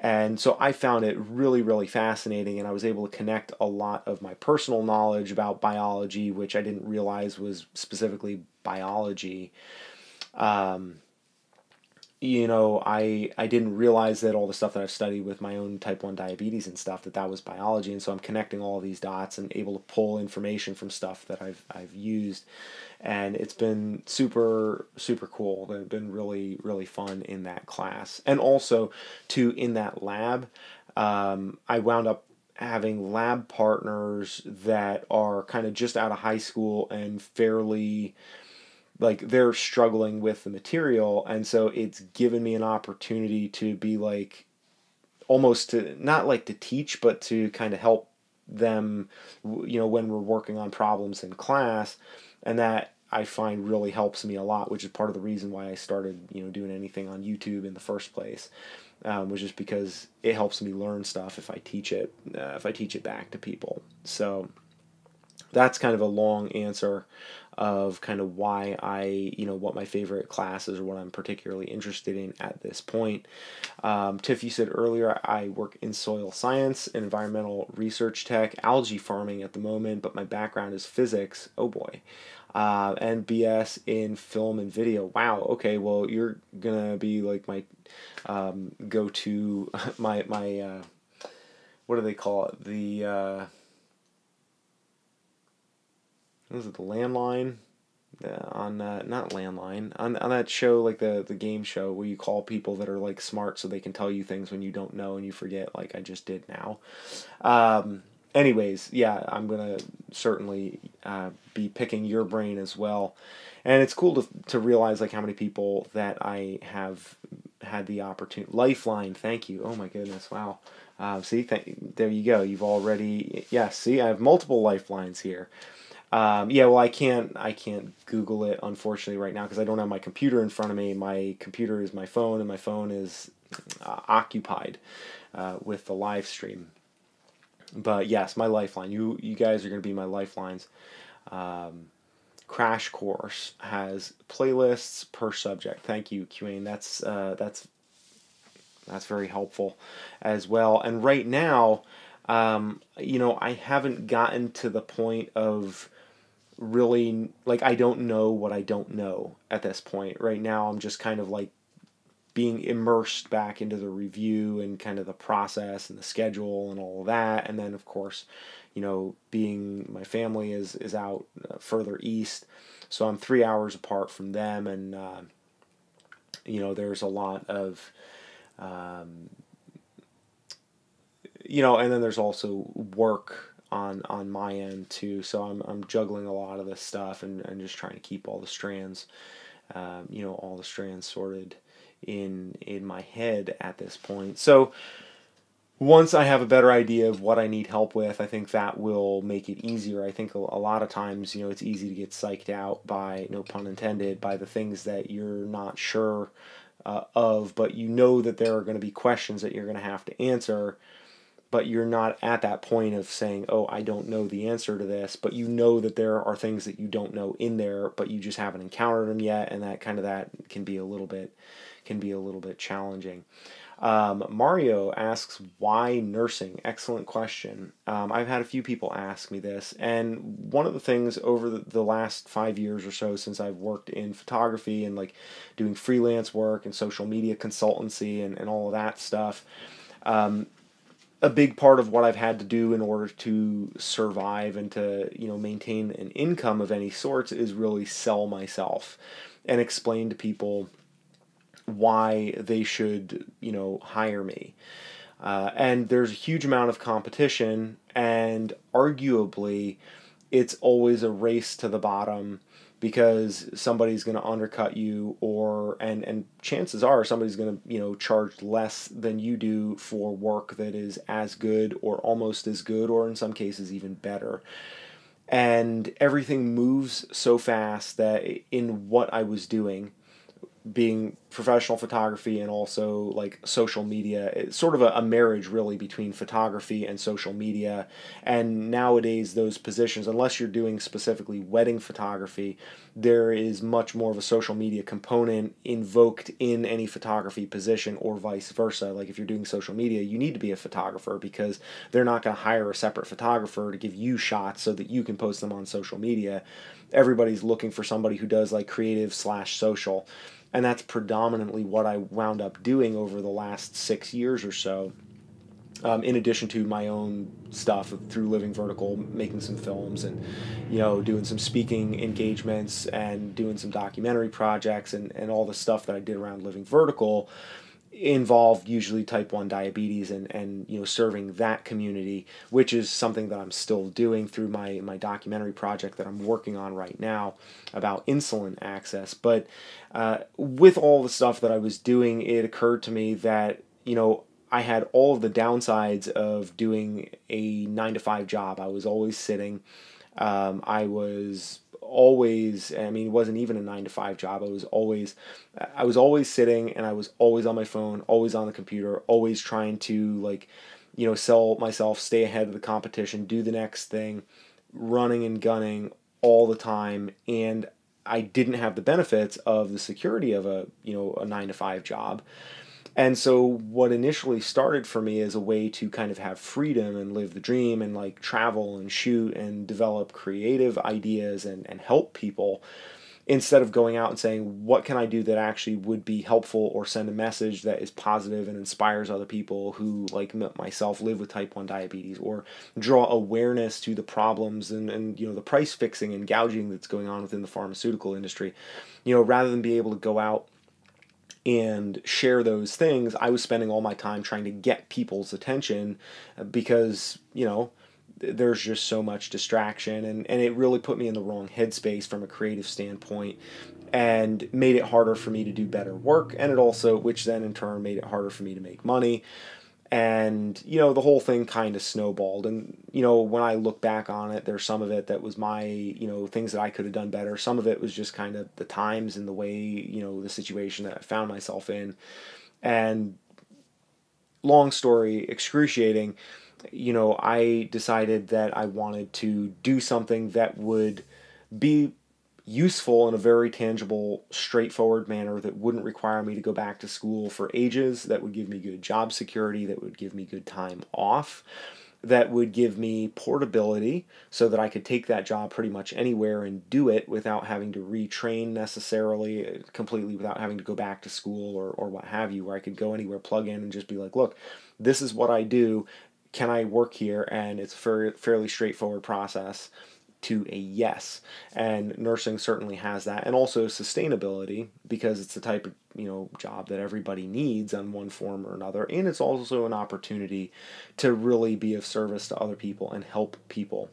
And so I found it really, really fascinating, and I was able to connect a lot of my personal knowledge about biology, which I didn't realize was specifically biology. I didn't realize that all the stuff that I've studied with my own type 1 diabetes and stuff, that was biology. And so I'm connecting all these dots and able to pull information from stuff that I've used. And it's been super, super cool. It's been really, really fun in that class. And also, too, in that lab, I wound up having lab partners that are kind of just out of high school and fairly, like, they're struggling with the material. And so it's given me an opportunity to be like, almost to, not like to teach, but to kind of help them, when we're working on problems in class. And that I find really helps me a lot, which is part of the reason why I started, doing anything on YouTube in the first place, was just because it helps me learn stuff if I teach it back to people. So that's kind of a long answer of kind of why what my favorite classes or what I'm particularly interested in at this point. Tiff, you said earlier, I work in soil science, environmental research tech, algae farming at the moment, but my background is physics. Oh boy. And BS in film and video. Wow. Okay. Well, you're gonna be like my go-to, my what do they call it? Was it the landline? On not landline, on that show, like the game show where you call people that are like smart so they can tell you things when you don't know and you forget, like I just did now. anyways, yeah, I'm gonna certainly be picking your brain as well, and it's cool to realize like how many people that I have had the opportunity. Lifeline, thank you. Oh my goodness, wow. See, there you go. You've already, yes. See, I have multiple lifelines here. Yeah, well, I can't Google it unfortunately right now because I don't have my computer in front of me. My computer is my phone, and my phone is occupied with the live stream. But yes, my lifeline. You guys are going to be my lifelines. Crash Course has playlists per subject. Thank you, QAnon. That's very helpful as well. And right now, I haven't gotten to the point of really, like, I don't know what I don't know at this point. Right now, I'm just kind of like being immersed back into the review and kind of the process and the schedule and all of that. And then, of course, being my family is out further east, so I'm 3 hours apart from them, and there's a lot of and then there's also work on my end too. So I'm juggling a lot of this stuff and just trying to keep all the strands, all the strands sorted in my head at this point. So once I have a better idea of what I need help with, I think that will make it easier. I think a lot of times, it's easy to get psyched out by, no pun intended, by the things that you're not sure of, but you know that there are going to be questions that you're going to have to answer, but you're not at that point of saying, oh, I don't know the answer to this, but you know that there are things that you don't know in there, but you just haven't encountered them yet, and that can be a little bit challenging. Mario asks, why nursing? Excellent question. I've had a few people ask me this, and one of the things over the last 5 years or so since I've worked in photography and like doing freelance work and social media consultancy and all of that stuff, a big part of what I've had to do in order to survive and to maintain an income of any sorts is really sell myself and explain to people why they should, hire me. And there's a huge amount of competition, and arguably it's always a race to the bottom because somebody's going to undercut you, and chances are somebody's going to, charge less than you do for work that is as good or almost as good, or in some cases even better. And everything moves so fast that in what I was doing, being professional photography and also like social media, it's sort of a marriage really between photography and social media. And nowadays those positions, unless you're doing specifically wedding photography, there is much more of a social media component invoked in any photography position, or vice versa. Like if you're doing social media, you need to be a photographer because they're not going to hire a separate photographer to give you shots so that you can post them on social media. Everybody's looking for somebody who does like creative/social. And that's predominantly what I wound up doing over the last 6 years or so, in addition to my own stuff through Living Vertical, making some films and, doing some speaking engagements and doing some documentary projects, and all the stuff that I did around Living Vertical involved usually type 1 diabetes and serving that community, which is something that I'm still doing through my documentary project that I'm working on right now about insulin access. But with all the stuff that I was doing, it occurred to me that I had all of the downsides of doing a 9-to-5 job. I was always sitting. I was always, it wasn't even a 9-to-5 job. I was always sitting, and I was always on my phone, always on the computer, always trying to sell myself, stay ahead of the competition, do the next thing, running and gunning all the time. And I didn't have the benefits of the security of a 9-to-5 job. And so what initially started for me as a way to kind of have freedom and live the dream and like travel and shoot and develop creative ideas and help people, instead of going out and saying, what can I do that actually would be helpful or send a message that is positive and inspires other people who, like myself, live with type 1 diabetes, or draw awareness to the problems and the price fixing and gouging that's going on within the pharmaceutical industry. Rather than be able to go out and share those things, I was spending all my time trying to get people's attention because, there's just so much distraction, and it really put me in the wrong headspace from a creative standpoint, and made it harder for me to do better work, and it also, which then in turn made it harder for me to make money. And the whole thing kind of snowballed. And when I look back on it, there's some of it that was my things that I could have done better. Some of it was just kind of the times and the way the situation that I found myself in. And long story excruciating, I decided that I wanted to do something that would be useful in a very tangible, straightforward manner that wouldn't require me to go back to school for ages, that would give me good job security, that would give me good time off, that would give me portability so that I could take that job pretty much anywhere and do it without having to retrain necessarily, completely without having to go back to school or what have you, where I could go anywhere, plug in, and just be like, look, this is what I do. Can I work here? And it's a fairly straightforward process to a yes. And nursing certainly has that, and also sustainability, because it's the type of job that everybody needs on one form or another, and it's also an opportunity to really be of service to other people and help people,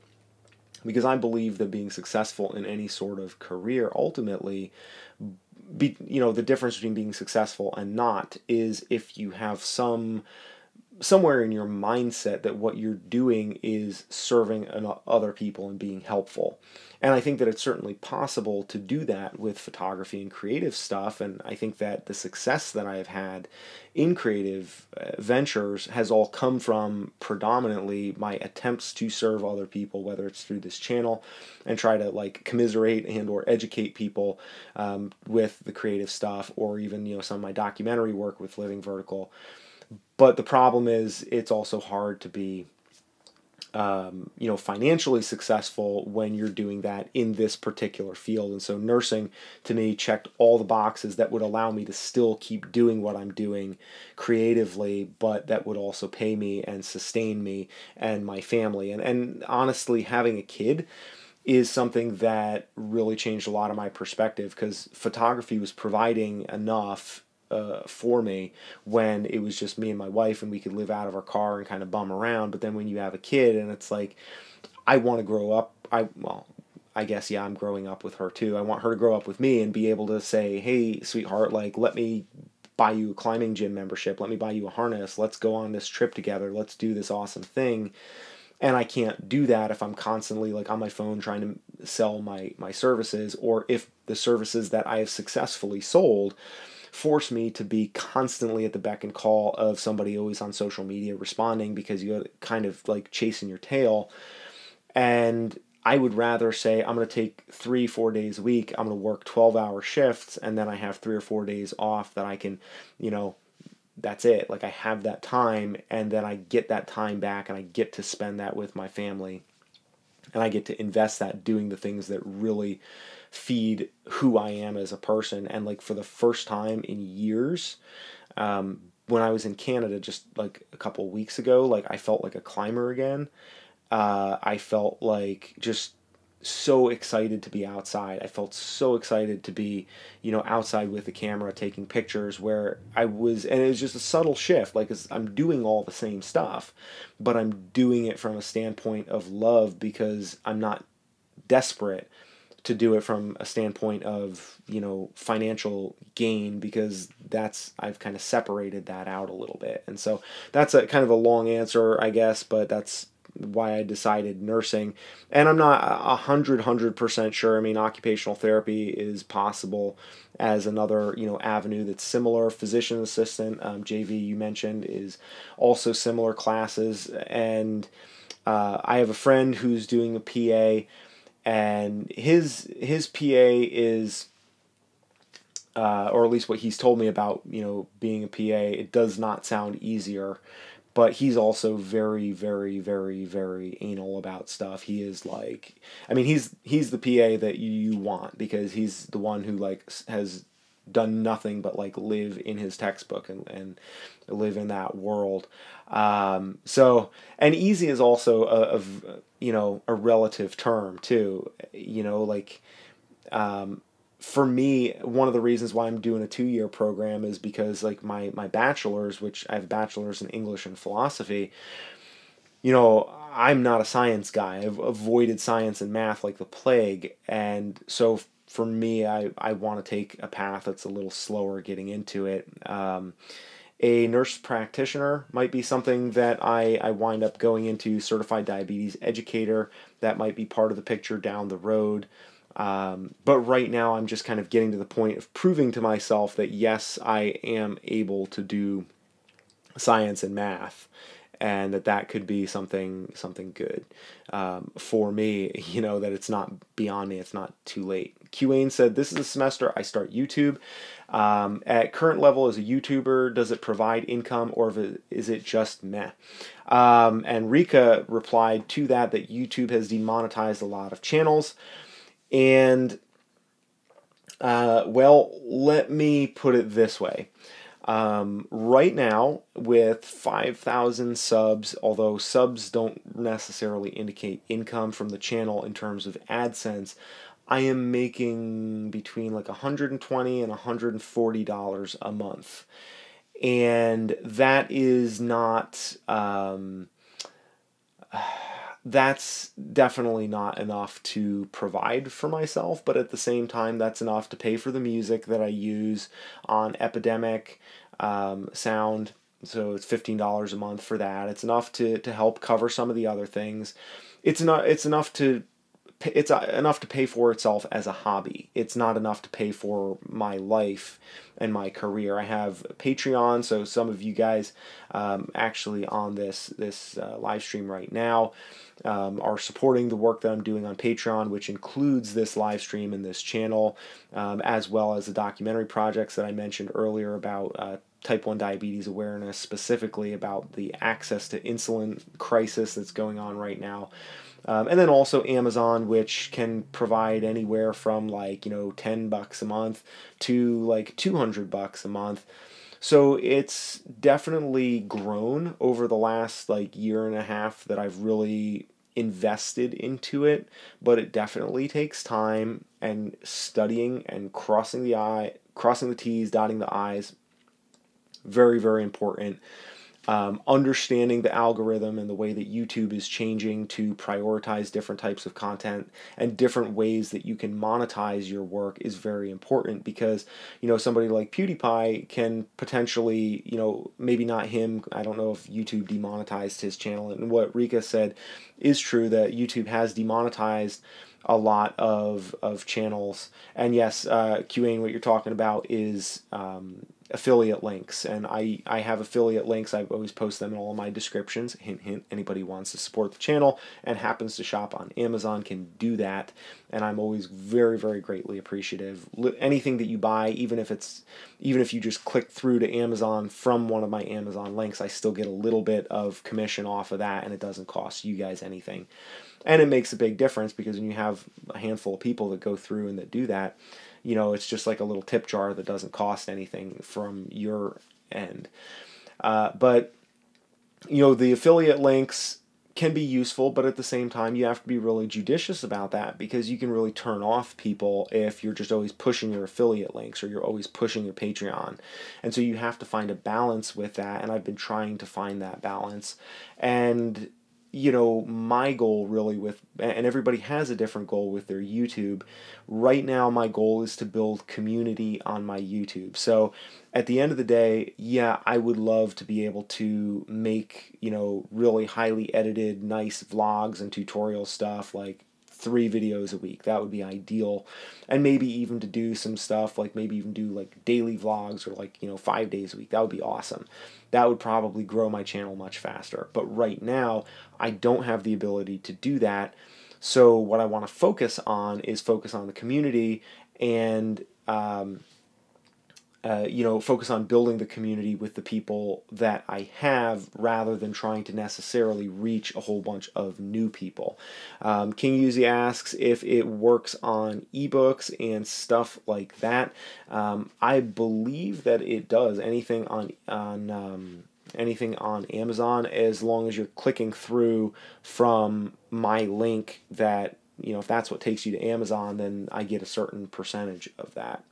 because I believe that being successful in any sort of career ultimately, the difference between being successful and not is if you have somewhere in your mindset that what you're doing is serving other people and being helpful. And I think that it's certainly possible to do that with photography and creative stuff. And I think that the success that I have had in creative ventures has all come from predominantly my attempts to serve other people, whether it's through this channel and try to commiserate and or educate people with the creative stuff, or even some of my documentary work with Living Vertical. But the problem is, it's also hard to be, financially successful when you're doing that in this particular field. And so nursing, to me, checked all the boxes that would allow me to still keep doing what I'm doing creatively, but that would also pay me and sustain me and my family. And honestly, having a kid is something that really changed a lot of my perspective, because photography was providing enough for me when it was just me and my wife and we could live out of our car and kind of bum around. But then when you have a kid and it's like, I want to grow up, I guess, yeah, I'm growing up with her too. I want her to grow up with me and be able to say, hey, sweetheart, let me buy you a climbing gym membership. Let me buy you a harness. Let's go on this trip together. Let's do this awesome thing. And I can't do that if I'm constantly on my phone trying to sell my services, or if the services that I have successfully sold force me to be constantly at the beck and call of somebody always on social media responding, because you're kind of chasing your tail. And I would rather say, I'm going to take 3-4 days a week, I'm going to work 12-hour shifts, and then I have 3 or 4 days off that I can, that's it. I have that time, and then I get that time back, and I get to spend that with my family, and I get to invest that doing the things that really feed who I am as a person. And for the first time in years, when I was in Canada just a couple weeks ago, I felt like a climber again. I felt just so excited to be outside. I felt so excited to be, outside with the camera taking pictures, where I was, and it was just a subtle shift. I'm doing all the same stuff, but I'm doing it from a standpoint of love, because I'm not desperate to do it from a standpoint of, financial gain, because I've kind of separated that out a little bit. And so that's a kind of a long answer, I guess, but that's why I decided nursing. And I'm not 100% sure. I mean, occupational therapy is possible as another, avenue that's similar. Physician assistant, JV, you mentioned, is also similar classes. And I have a friend who's doing a PA, and his PA is, or at least what he's told me about, being a PA, it does not sound easier, but he's also very, very, very, very anal about stuff. He is he's the PA that you want, because he's the one who has done nothing but live in his textbook and live in that world. So, and easy is also a relative term too, for me, one of the reasons why I'm doing a 2-year program is because my bachelor's, which I have a bachelor's in English and philosophy, you know, I'm not a science guy. I've avoided science and math like the plague. And so for me, I want to take a path that's a little slower getting into it. A nurse practitioner might be something that I wind up going into, certified diabetes educator. That might be part of the picture down the road. But right now I'm just kind of getting to the point of proving to myself that yes, I am able to do science and math, and that could be something good for me. You know, that it's not beyond me. It's not too late. QAne said, "This is a semester I start YouTube. At current level as a YouTuber, does it provide income, or is it just meh?" And Rika replied to that YouTube has demonetized a lot of channels. And well, let me put it this way. Right now, with 5,000 subs, although subs don't necessarily indicate income from the channel in terms of AdSense, I am making between like $120 and $140 a month. And that is not, that's definitely not enough to provide for myself, but at the same time, that's enough to pay for the music that I use on Epidemic Sound. So it's $15 a month for that. It's enough to help cover some of the other things. It's enough to pay for itself as a hobby. It's not enough to pay for my life and my career. I have Patreon, so some of you guys actually on this live stream right now are supporting the work that I'm doing on Patreon, which includes this live stream and this channel, as well as the documentary projects that I mentioned earlier about type 1 diabetes awareness, specifically about the access to insulin crisis that's going on right now. And then also Amazon, which can provide anywhere from like, $10 a month to like $200 a month. So it's definitely grown over the last like year and a half that I've really invested into it, but it definitely takes time and studying and crossing the T's, dotting the I's. Very, very important. Understanding the algorithm and the way that YouTube is changing to prioritize different types of content and different ways that you can monetize your work is very important, because somebody like PewDiePie can potentially, maybe not him, I don't know if YouTube demonetized his channel, and what Rika said is true, that YouTube has demonetized a lot of channels. And yes, QAne, what you're talking about is affiliate links, and I have affiliate links. I always post them in all of my descriptions. Hint, hint, anybody who wants to support the channel and happens to shop on Amazon can do that, and I'm always very, very greatly appreciative. Anything that you buy, even if you just click through to Amazon from one of my Amazon links, I still get a little bit of commission off of that, and it doesn't cost you guys anything. And it makes a big difference, because when you have a handful of people that go through and that do that, it's just like a little tip jar that doesn't cost anything from your end. But the affiliate links can be useful, but at the same time, you have to be really judicious about that, because you can really turn off people if you're just always pushing your affiliate links, or you're always pushing your Patreon. And so you have to find a balance with that, and I've been trying to find that balance. And my goal really and everybody has a different goal with their YouTube. Right now, my goal is to build community on my YouTube. So at the end of the day, yeah, I would love to be able to make, really highly edited, nice vlogs and tutorial stuff, like 3 videos a week. That would be ideal. And maybe even to do some stuff, like maybe even do like daily vlogs, or like, 5 days a week. That would be awesome. That would probably grow my channel much faster. But right now, I don't have the ability to do that. So what I want to focus on is focus on the community, and focus on building the community with the people that I have, rather than trying to necessarily reach a whole bunch of new people. King Uzi asks if it works on ebooks and stuff like that. I believe that it does. Anything on Amazon, as long as you're clicking through from my link, that if that's what takes you to Amazon, then I get a certain percentage of that.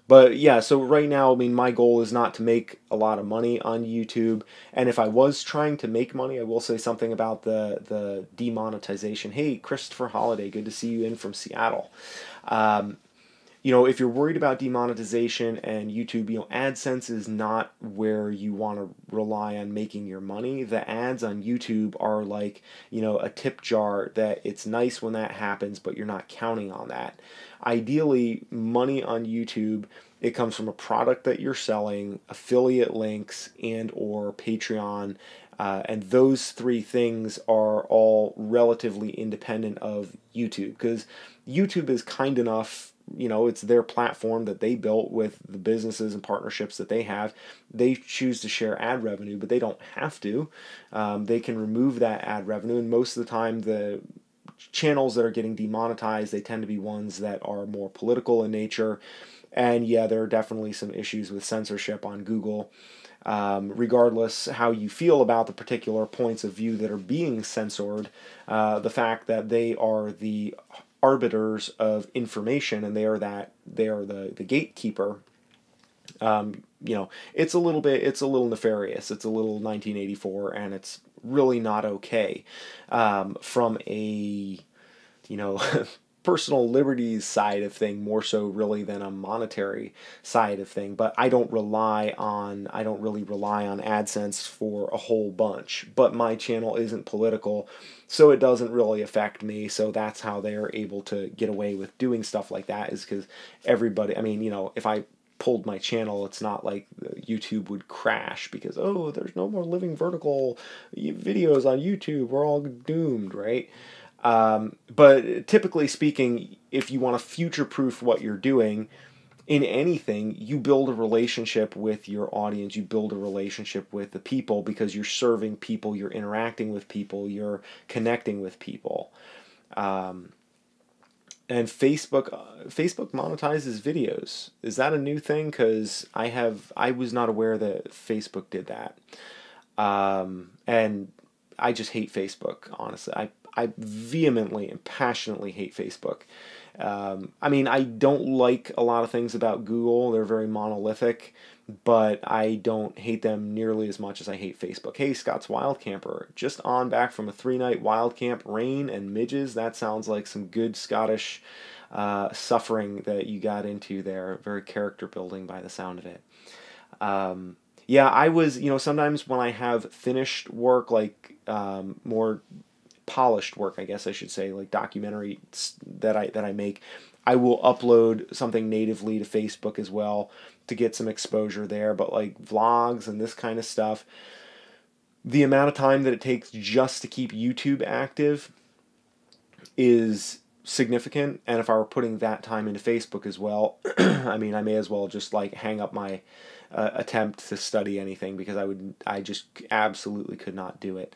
But yeah, so right now, I mean, my goal is not to make a lot of money on YouTube. And if I was trying to make money, I will say something about the demonetization. Hey, Christopher Holiday, good to see you in from Seattle. Um, you know, if you're worried about demonetization and YouTube, you know, AdSense is not where you want to rely on making your money. The ads on YouTube are like, you know, a tip jar that it's nice when that happens, but you're not counting on that. Ideally, money on YouTube, it comes from a product that you're selling, affiliate links, and or Patreon. And those three things are all relatively independent of YouTube, because YouTube is kind enough, you know, it's their platform that they built with the businesses and partnerships that they have. They choose to share ad revenue, but they don't have to. They can remove that ad revenue, and most of the time the channels that are getting demonetized, they tend to be ones that are more political in nature. And yeah, there are definitely some issues with censorship on Google. Regardless how you feel about the particular points of view that are being censored, the fact that they are the arbiters of information and they are the gatekeeper. You know, it's a little nefarious. It's a little 1984, and it's really not okay from a, you know, personal liberties side of thing, more so really than a monetary side of thing. But I don't really rely on AdSense for a whole bunch. But my channel isn't political, so it doesn't really affect me. So that's how they're able to get away with doing stuff like that, is because everybody, I mean, you know, if I pulled my channel, it's not like YouTube would crash because, oh, there's no more living vertical videos on YouTube, we're all doomed, right? But typically speaking, if you want to future-proof what you're doing in anything, you build a relationship with your audience, you build a relationship with the people, because you're serving people, you're interacting with people, you're connecting with people. And Facebook monetizes videos. Is that a new thing? Because I was not aware that Facebook did that. And I just hate Facebook, honestly. I vehemently and passionately hate Facebook. I mean, I don't like a lot of things about Google. They're very monolithic, but I don't hate them nearly as much as I hate Facebook. Hey, Scott's Wild Camper, just on back from a 3-night wild camp, rain and midges. That sounds like some good Scottish suffering that you got into there. Very character building by the sound of it. Yeah, I was, you know, sometimes when I have finished work, like more polished work, I guess I should say, like documentary that I make, I will upload something natively to Facebook as well to get some exposure there. But like vlogs and this kind of stuff, the amount of time that it takes just to keep YouTube active is significant. And if I were putting that time into Facebook as well, I mean, I may as well just like hang up my attempt to study anything, because I just absolutely could not do it.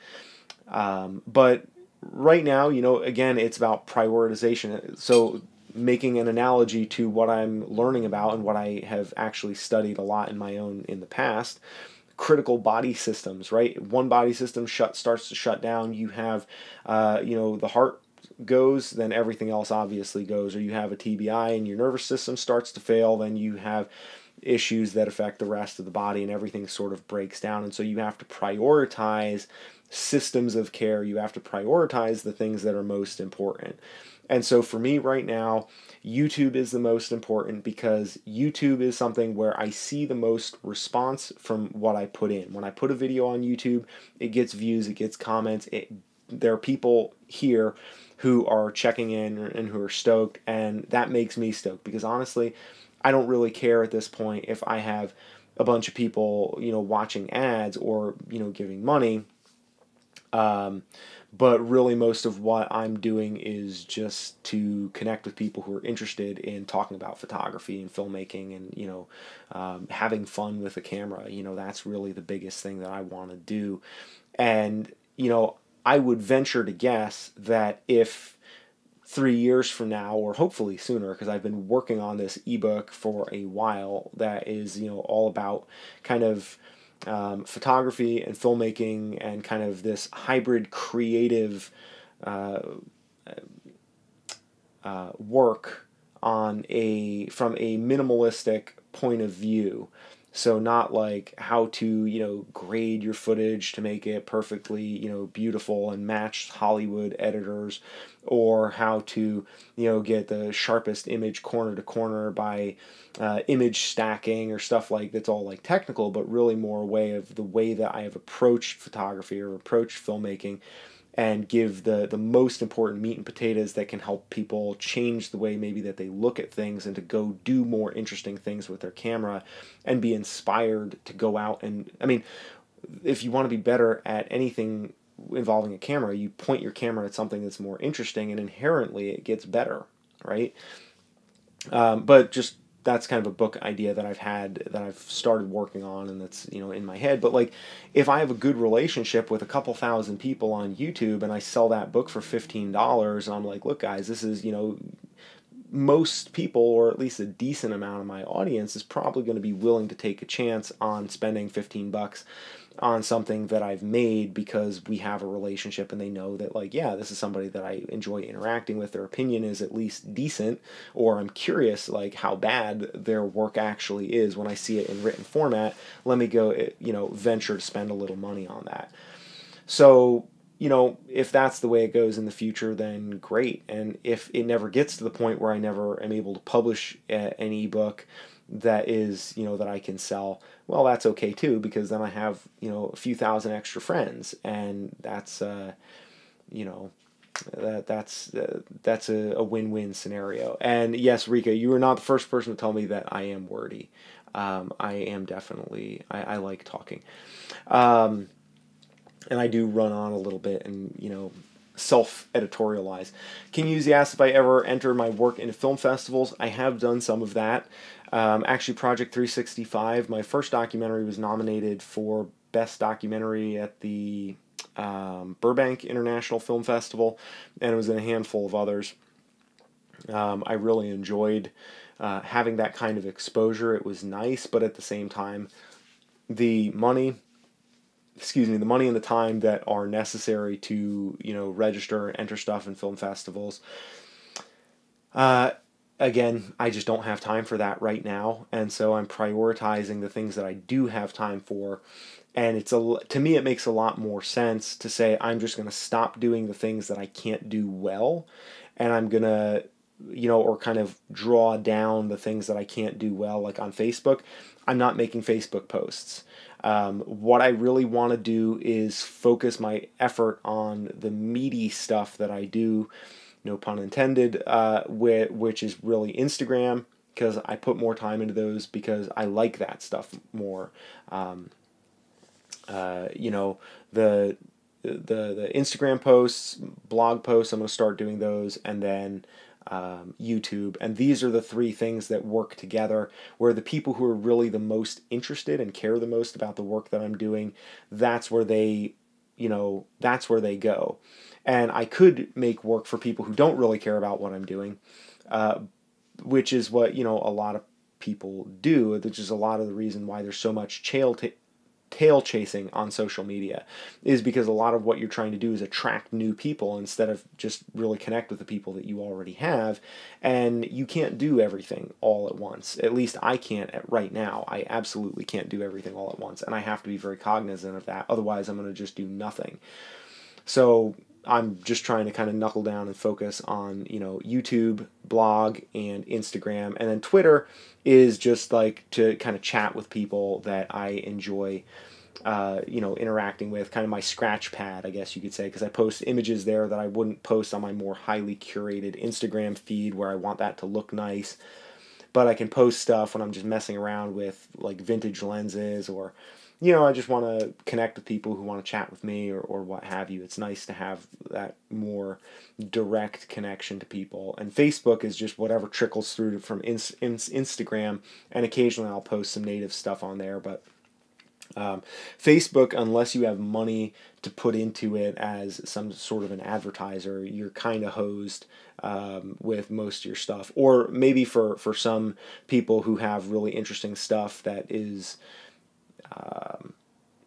But right now, you know, again, it's about prioritization. So making an analogy to what I'm learning about and what I have actually studied a lot in the past, critical body systems, right? One body system starts to shut down. You have, you know, the heart goes, then everything else obviously goes. Or you have a TBI and your nervous system starts to fail, then you have issues that affect the rest of the body, and everything sort of breaks down. And so you have to prioritize systems of care. You have to prioritize the things that are most important. And so for me right now, YouTube is the most important, because YouTube is something where I see the most response from what I put in. When I put a video on YouTube, it gets views, it gets comments, there are people here who are checking in and who are stoked, and that makes me stoked, because honestly, I don't really care at this point if I have a bunch of people, you know, watching ads or, you know, giving money. But really most of what I'm doing is just to connect with people who are interested in talking about photography and filmmaking and, you know, having fun with the camera. You know, that's really the biggest thing that I want to do. And, you know, I would venture to guess that if 3 years from now, or hopefully sooner, because I've been working on this ebook for a while that is, you know, all about kind of photography and filmmaking and kind of this hybrid creative work on from a minimalistic point of view. So not like how to, you know, grade your footage to make it perfectly, you know, beautiful and match Hollywood editors, or how to, you know, get the sharpest image corner to corner by image stacking or stuff like that's all like technical, but really more a way of the way that I have approached photography or approached filmmaking, and give the most important meat and potatoes that can help people change the way maybe that they look at things, and to go do more interesting things with their camera and be inspired to go out. And I mean, if you want to be better at anything involving a camera, you point your camera at something that's more interesting, and inherently it gets better, right? But just that's kind of a book idea that I've had, that I've started working on, and that's, you know, in my head. But like, if I have a good relationship with a couple thousand people on YouTube and I sell that book for $15, and I'm like, look guys, this is, you know, most people, or at least a decent amount of my audience, is probably going to be willing to take a chance on spending 15 bucks on something that I've made, because we have a relationship and they know that, like, yeah, this is somebody that I enjoy interacting with, their opinion is at least decent, or I'm curious like how bad their work actually is when I see it in written format. Let me go, you know, venture to spend a little money on that. So, you know, if that's the way it goes in the future, then great. And if it never gets to the point where I never am able to publish an ebook that is, you know, that I can sell, well, that's okay too, because then I have, you know, a few thousand extra friends, and that's, you know, that's a win-win scenario. And yes, Rika, you are not the first person to tell me that I am wordy. I am definitely, I like talking. And I do run on a little bit and, you know, self-editorialize. King Uzi asked if I ever enter my work into film festivals. I have done some of that. Actually, Project 365, my first documentary, was nominated for Best Documentary at the Burbank International Film Festival, and it was in a handful of others. I really enjoyed having that kind of exposure. It was nice, but at the same time, the money and the time that are necessary to, you know, register and enter stuff in film festivals, again, I just don't have time for that right now, and so I'm prioritizing the things that I do have time for. And to me, it makes a lot more sense to say I'm just going to stop doing the things that I can't do well, and I'm going to, you know, or kind of draw down the things that I can't do well, like on Facebook. I'm not making Facebook posts. What I really want to do is focus my effort on the meaty stuff that I do, no pun intended, which is really Instagram, because I put more time into those because I like that stuff more. You know, the Instagram posts, blog posts, I'm going to start doing those, and then YouTube. And these are the three things that work together, where the people who are really the most interested and care the most about the work that I'm doing, that's where they, you know, that's where they go. And I could make work for people who don't really care about what I'm doing, which is what, you know, a lot of people do, which is a lot of the reason why there's so much tail chasing on social media, is because a lot of what you're trying to do is attract new people instead of just really connect with the people that you already have. And you can't do everything all at once. At least I can't right now. I absolutely can't do everything all at once, and I have to be very cognizant of that. Otherwise, I'm going to just do nothing. So I'm just trying to kind of knuckle down and focus on, you know, YouTube, blog, and Instagram. And then Twitter is just like to kind of chat with people that I enjoy, you know, interacting with, kind of my scratch pad, I guess you could say, because I post images there that I wouldn't post on my more highly curated Instagram feed, where I want that to look nice. But I can post stuff when I'm just messing around with like vintage lenses, or, you know, I just want to connect with people who want to chat with me, or what have you. It's nice to have that more direct connection to people. And Facebook is just whatever trickles through from Instagram, and occasionally I'll post some native stuff on there. But Facebook, unless you have money to put into it as some sort of an advertiser, you're kind of hosed with most of your stuff. Or maybe for some people who have really interesting stuff that is,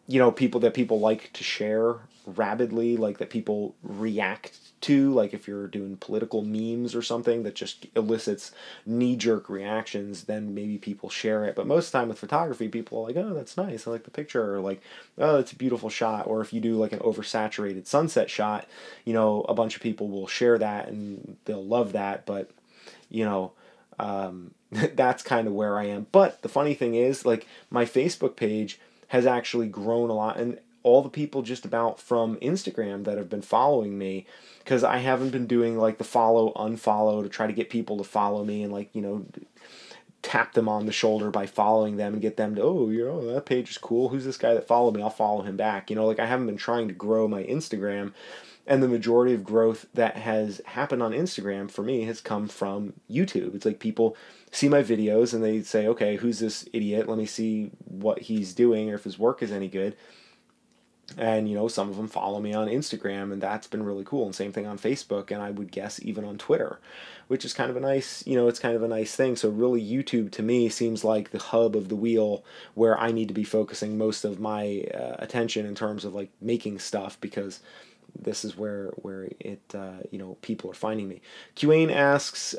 you know, people like to share rabidly, like that people react to, like if you're doing political memes or something that just elicits knee-jerk reactions, then maybe people share it. But most of the time with photography, people are like, oh, that's nice, I like the picture, or like, oh, it's a beautiful shot. Or if you do like an oversaturated sunset shot, you know, a bunch of people will share that and they'll love that. But you know, that's kind of where I am. But the funny thing is, like, my Facebook page has actually grown a lot, and all the people just about from Instagram that have been following me, because I haven't been doing like the follow unfollow to try to get people to follow me and, like, you know, tap them on the shoulder by following them and get them to, oh, you know, that page is cool, who's this guy that followed me, I'll follow him back. You know, like, I haven't been trying to grow my Instagram. And the majority of growth that has happened on Instagram for me has come from YouTube. It's like people see my videos and they say, okay, who's this idiot? Let me see what he's doing or if his work is any good. And, you know, some of them follow me on Instagram, and that's been really cool. And same thing on Facebook, and I would guess even on Twitter, which is kind of a nice, you know, it's kind of a nice thing. So really YouTube to me seems like the hub of the wheel where I need to be focusing most of my attention in terms of like making stuff, because this is where it, you know, people are finding me. QAne asks,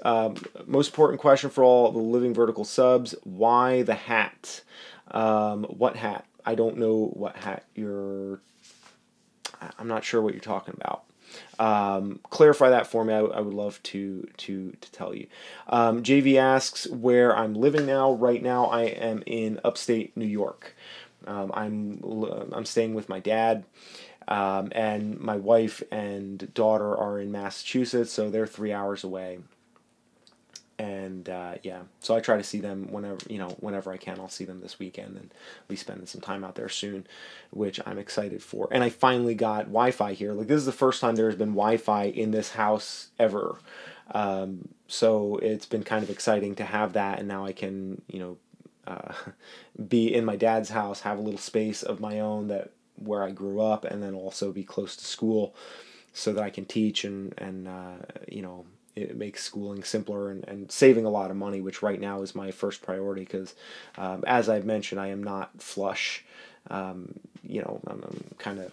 most important question for all the Living Vertical subs, why the hat? What hat? I don't know what hat I'm not sure what you're talking about. Clarify that for me. I would love to tell you. JV asks where I'm living now. Right now I am in upstate New York. I'm staying with my dad. And my wife and daughter are in Massachusetts, so they're 3 hours away. And yeah, so I try to see them whenever I can. I'll see them this weekend, and I'll be spending some time out there soon, which I'm excited for. And I finally got Wi-Fi here. Like, this is the first time there's been Wi-Fi in this house ever. So it's been kind of exciting to have that, and now I can, you know, be in my dad's house, have a little space of my own where I grew up, and then also be close to school so that I can teach and you know, it makes schooling simpler and saving a lot of money, which right now is my first priority because, as I've mentioned, I am not flush. You know, I'm kind of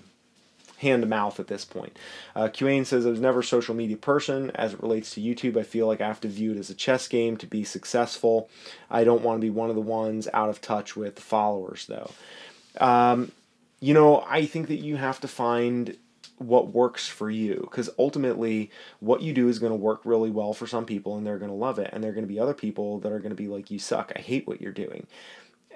hand to mouth at this point. QAne says, I was never a social media person. As it relates to YouTube, I feel like I have to view it as a chess game to be successful. I don't want to be one of the ones out of touch with the followers, though. You know, I think that you have to find what works for you, because ultimately what you do is going to work really well for some people and they're going to love it, and there are going to be other people that are going to be like, you suck, I hate what you're doing,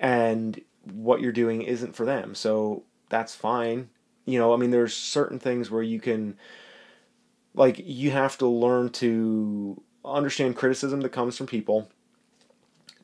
and what you're doing isn't for them. So that's fine. You know, I mean, there's certain things where you can, like, you have to learn to understand criticism that comes from people,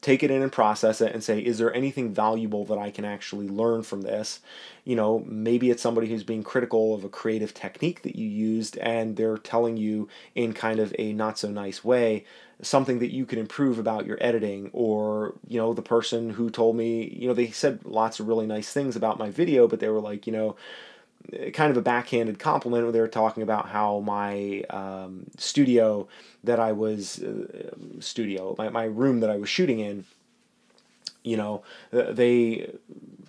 take it in and process it and say, is there anything valuable that I can actually learn from this? You know, maybe it's somebody who's being critical of a creative technique that you used and they're telling you in kind of a not so nice way something that you can improve about your editing. Or, you know, the person who told me, you know, they said lots of really nice things about my video, but they were like, you know, kind of a backhanded compliment where they were talking about how my studio that I was, my room that I was shooting in, you know, they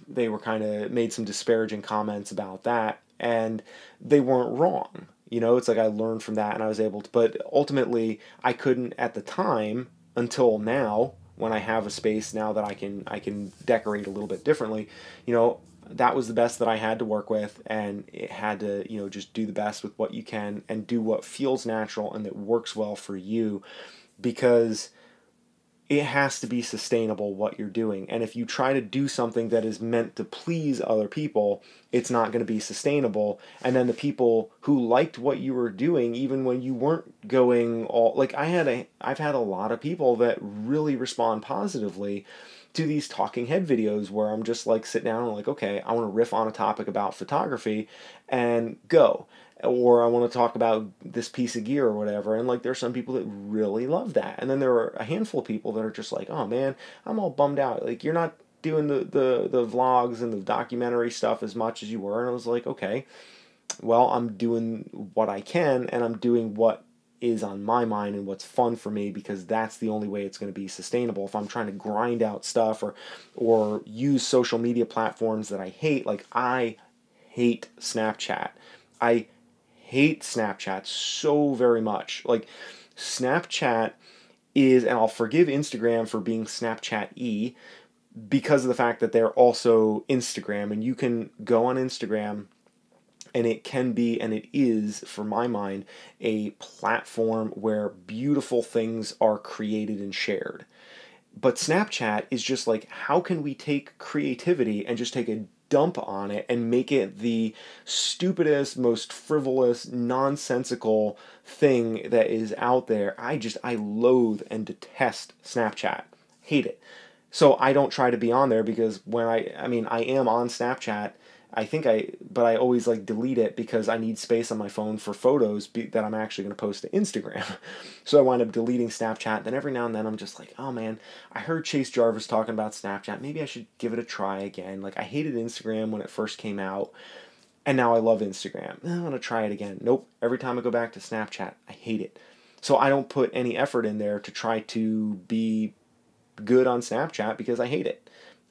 were kind of made some disparaging comments about that, and they weren't wrong. You know, it's like I learned from that and I was able to, but ultimately I couldn't at the time until now, when I have a space now that I can decorate a little bit differently, you know, that was the best that I had to work with, and it had to, you know, just do the best with what you can and do what feels natural and that works well for you, because it has to be sustainable what you're doing. And if you try to do something that is meant to please other people, it's not going to be sustainable. And then the people who liked what you were doing, even when you weren't going all, like I've had a lot of people that really respond positively to these talking head videos where I'm just like sitting down and like, okay, I want to riff on a topic about photography and go. Or I want to talk about this piece of gear or whatever. And like, there's some people that really love that. And then there are a handful of people that are just like, oh man, I'm all bummed out. Like, you're not doing the vlogs and the documentary stuff as much as you were. And I was like, okay, well, I'm doing what I can, and I'm doing what is on my mind and what's fun for me, because that's the only way it's going to be sustainable. If I'm trying to grind out stuff or use social media platforms that I hate, like I hate Snapchat. I hate Snapchat so very much. Like, Snapchat is, and I'll forgive Instagram for being Snapchat-y because of the fact that they're also Instagram, and you can go on Instagram and it can be, and it is, for my mind, a platform where beautiful things are created and shared. But Snapchat is just like, how can we take creativity and just take a dump on it and make it the stupidest, most frivolous, nonsensical thing that is out there? I loathe and detest Snapchat. Hate it. So I don't try to be on there, because when I mean, I am on Snapchat. But I always like delete it because I need space on my phone for photos that I'm actually going to post to Instagram. So I wind up deleting Snapchat. Then every now and then I'm just like, oh man, I heard Chase Jarvis talking about Snapchat. Maybe I should give it a try again. Like, I hated Instagram when it first came out, and now I love Instagram. I want to try it again. Nope. Every time I go back to Snapchat, I hate it. So I don't put any effort in there to try to be good on Snapchat because I hate it.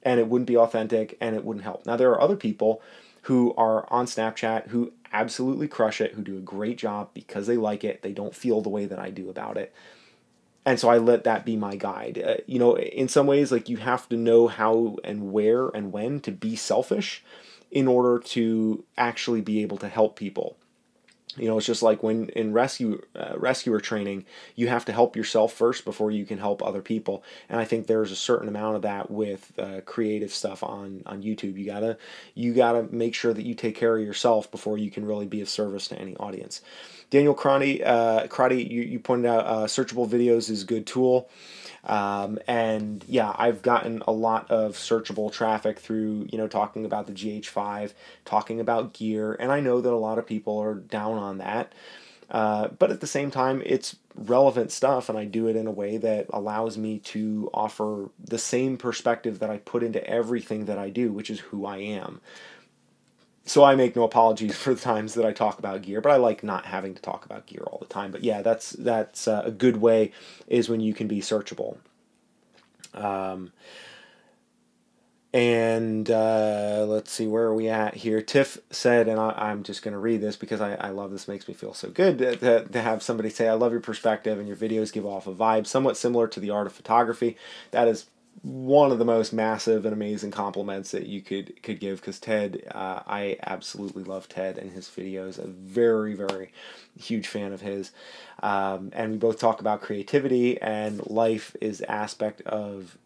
And it wouldn't be authentic, and it wouldn't help. Now, there are other people who are on Snapchat who absolutely crush it, who do a great job because they like it. They don't feel the way that I do about it. And so I let that be my guide. You know, in some ways, like, you have to know how and where and when to be selfish in order to actually be able to help people. You know, it's just like when in rescuer training, you have to help yourself first before you can help other people. And I think there's a certain amount of that with creative stuff on YouTube. You gotta make sure that you take care of yourself before you can really be of service to any audience. Daniel Crotty, you pointed out searchable videos is a good tool. And yeah, I've gotten a lot of searchable traffic through, you know, talking about the GH5, talking about gear, and I know that a lot of people are down on that. But at the same time, it's relevant stuff, and I do it in a way that allows me to offer the same perspective that I put into everything that I do, which is who I am. So I make no apologies for the times that I talk about gear, but I like not having to talk about gear all the time. But yeah, that's a good way, is when you can be searchable. Let's see, where are we at here? Tiff said, and I'm just going to read this because I love this, makes me feel so good to have somebody say, I love your perspective and your videos give off a vibe somewhat similar to the art of photography. That is one of the most massive and amazing compliments that you could give, because Ted, I absolutely love Ted and his videos. A very, very huge fan of his. And we both talk about creativity and life aspect of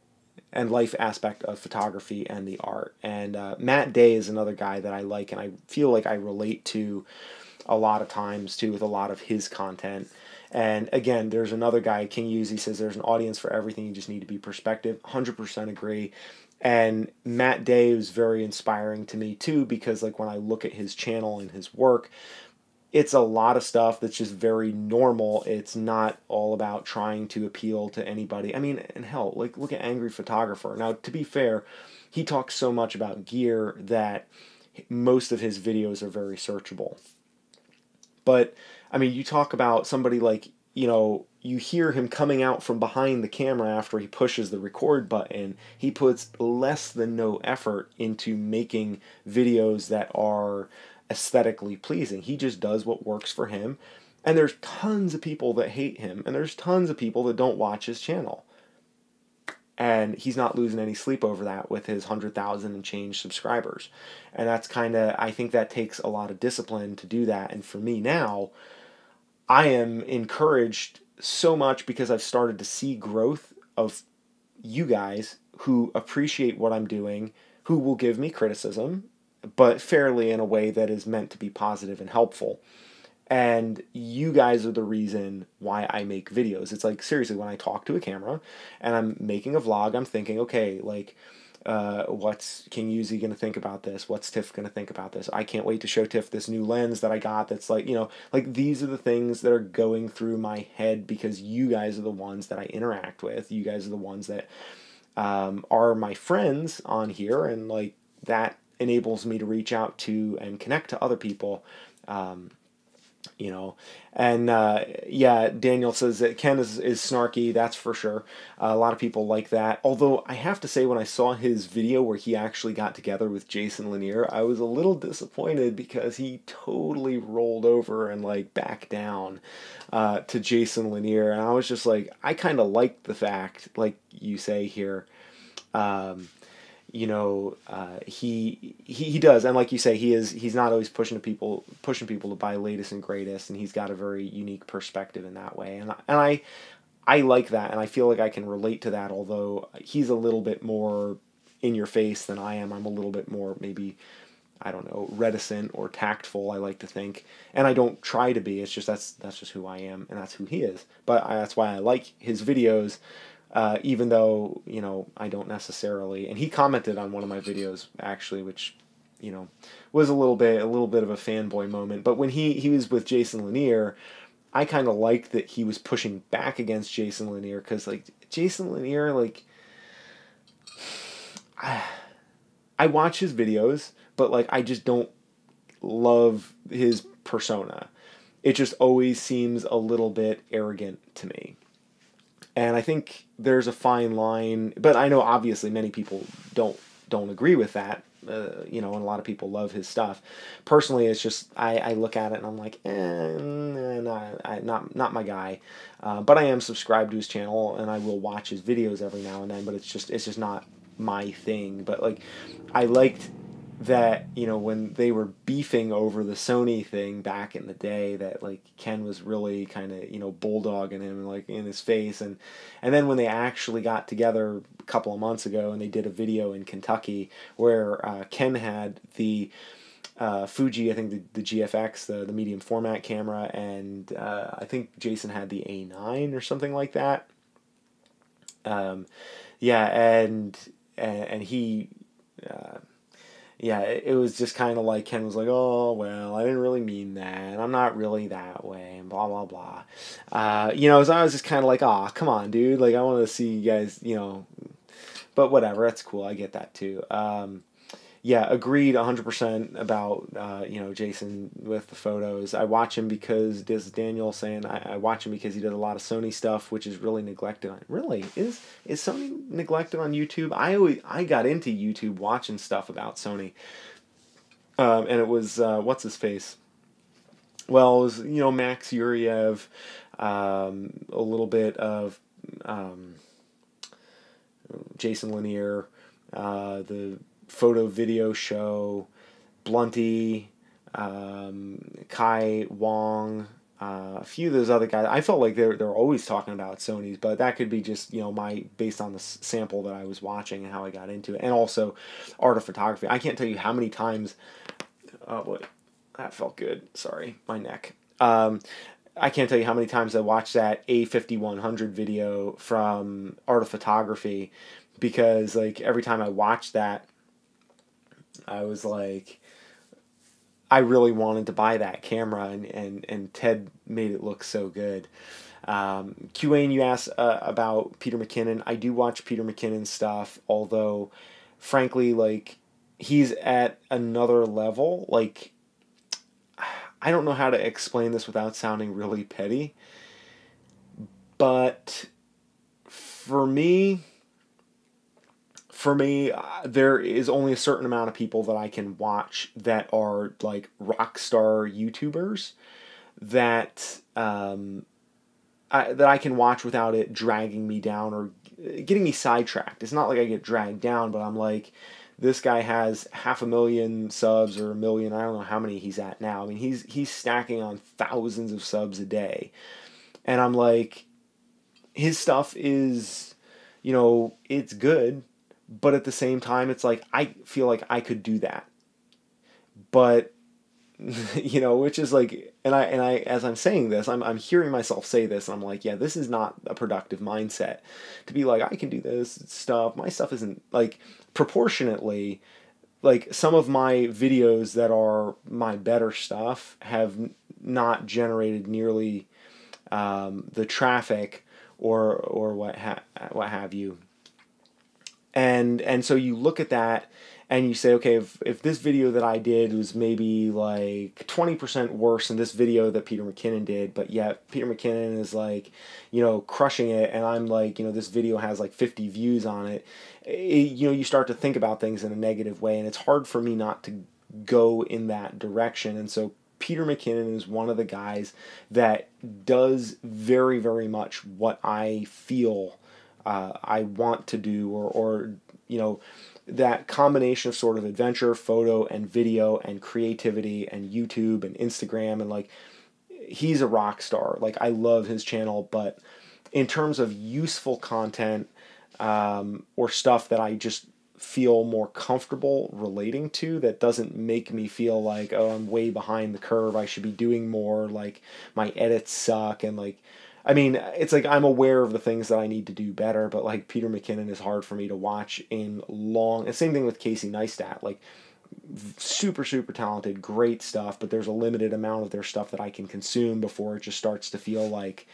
photography and the art. And Matt Day is another guy that I like, and I feel like I relate to a lot of times too with a lot of his content. And again, there's another guy, King Uzi, says there's an audience for everything, you just need to be perspective. 100% agree. And Matt Day is very inspiring to me too, because like when I look at his channel and his work, it's a lot of stuff that's just very normal. It's not all about trying to appeal to anybody. I mean, and hell, like, look at Angry Photographer. Now, to be fair, he talks so much about gear that most of his videos are very searchable. But I mean, you talk about somebody like, you know, you hear him coming out from behind the camera after he pushes the record button. He puts less than no effort into making videos that are aesthetically pleasing. He just does what works for him. And there's tons of people that hate him, and there's tons of people that don't watch his channel. And he's not losing any sleep over that with his 100,000 and change subscribers. And that's I think that takes a lot of discipline to do that. And for me now, I am encouraged so much because I've started to see growth of you guys who appreciate what I'm doing, who will give me criticism, but fairly in a way that is meant to be positive and helpful. And you guys are the reason why I make videos. It's like, seriously, when I talk to a camera and I'm making a vlog, I'm thinking, okay, like, what's King Uzi going to think about this? What's Tiff going to think about this? I can't wait to show Tiff this new lens that I got that's like, you know, like, these are the things that are going through my head because you guys are the ones that I interact with. You guys are the ones that are my friends on here, and like, that enables me to reach out to and connect to other people you know. And yeah, Daniel says that Ken is snarky, that's for sure. A lot of people like that, although I have to say, when I saw his video where he actually got together with Jason Lanier, I was a little disappointed because he totally rolled over and like backed down to Jason Lanier, and I was just like, I kind of liked the fact, like you say here, you know, he does, and like you say, he's not always pushing people to buy latest and greatest, and he's got a very unique perspective in that way, and I like that, and I feel like I can relate to that. Although he's a little bit more in your face than I am. I'm a little bit more, maybe, I don't know, reticent or tactful, I like to think, and I don't try to be. It's just that's just who I am, and that's who he is. But that's why I like his videos. Even though, you know, I don't necessarily, and he commented on one of my videos actually, which, you know, was a little bit of a fanboy moment. But when he was with Jason Lanier, I kind of liked that he was pushing back against Jason Lanier, because like Jason Lanier, like I watch his videos, but like I just don't love his persona. It just always seems a little bit arrogant to me. And I think there's a fine line, but I know obviously many people don't agree with that, you know, and a lot of people love his stuff. Personally, it's just I look at it and I'm like, not my guy. But I am subscribed to his channel and I will watch his videos every now and then. But it's just not my thing. But like, I liked that, you know, when they were beefing over the Sony thing back in the day, that like Ken was really kind of, you know, bulldogging him like in his face, and then when they actually got together a couple of months ago and they did a video in Kentucky where Ken had the Fuji, I think the GFX, the medium format camera, and I think Jason had the A9 or something like that. Yeah, and he. Yeah, it was just kind of like Ken was like, oh, well, I didn't really mean that. I'm not really that way, and blah, blah, blah. You know, so I was just kind of like, aw, come on, dude. Like, I want to see you guys, you know. But whatever, that's cool. I get that, too. Yeah, agreed 100% about, you know, Jason with the photos. I watch him because, this is Daniel saying, I watch him because he does a lot of Sony stuff, which is really neglected on. Really? Is Sony neglected on YouTube? I got into YouTube watching stuff about Sony. And it was, what's his face? Well, it was, you know, Max Yuriev, a little bit of Jason Lanier, the photo video show, Blunty, Kai Wong, a few of those other guys. I felt like they're always talking about Sony's, but that could be just, you know, based on the sample that I was watching and how I got into it, and also art of photography. I can't tell you how many times. Oh boy, that felt good. Sorry, my neck. I can't tell you how many times I watched that A5100 video from Art of Photography, because like every time I watched that, I was like, I really wanted to buy that camera, and Ted made it look so good. QA, you asked about Peter McKinnon. I do watch Peter McKinnon's stuff, although, frankly, like, he's at another level. Like, I don't know how to explain this without sounding really petty, but for me, there is only a certain amount of people that I can watch that are like rock star YouTubers that that I can watch without it dragging me down or getting me sidetracked. It's not like I get dragged down, but I'm like, this guy has 500,000 subs or 1,000,000. I don't know how many he's at now. I mean, he's stacking on thousands of subs a day, and I'm like, his stuff is, you know, it's good. But at the same time, it's like, I feel like I could do that. But, you know, which is like, and I, as I'm saying this, I'm hearing myself say this, and I'm like, yeah, this is not a productive mindset. To be like, I can do this stuff. My stuff isn't, like, proportionately, like, some of my videos that are my better stuff have not generated nearly the traffic or what have you. And so you look at that, and you say, okay, if this video that I did was maybe like 20% worse than this video that Peter McKinnon did, but yet Peter McKinnon is like, you know, crushing it, and I'm like, you know, this video has like 50 views on it, you know, you start to think about things in a negative way, and it's hard for me not to go in that direction. And so Peter McKinnon is one of the guys that does very, very much what I feel I want to do, or you know, that combination of sort of adventure, photo, and video, and creativity, and YouTube, and Instagram, and like, he's a rock star. Like, I love his channel, but in terms of useful content, or stuff that I just feel more comfortable relating to, that doesn't make me feel like, oh, I'm way behind the curve, I should be doing more, like my edits suck, and like, I mean, it's like I'm aware of the things that I need to do better, but like Peter McKinnon is hard for me to watch in long. And same thing with Casey Neistat, like super, super talented, great stuff, but there's a limited amount of their stuff that I can consume before it just starts to feel like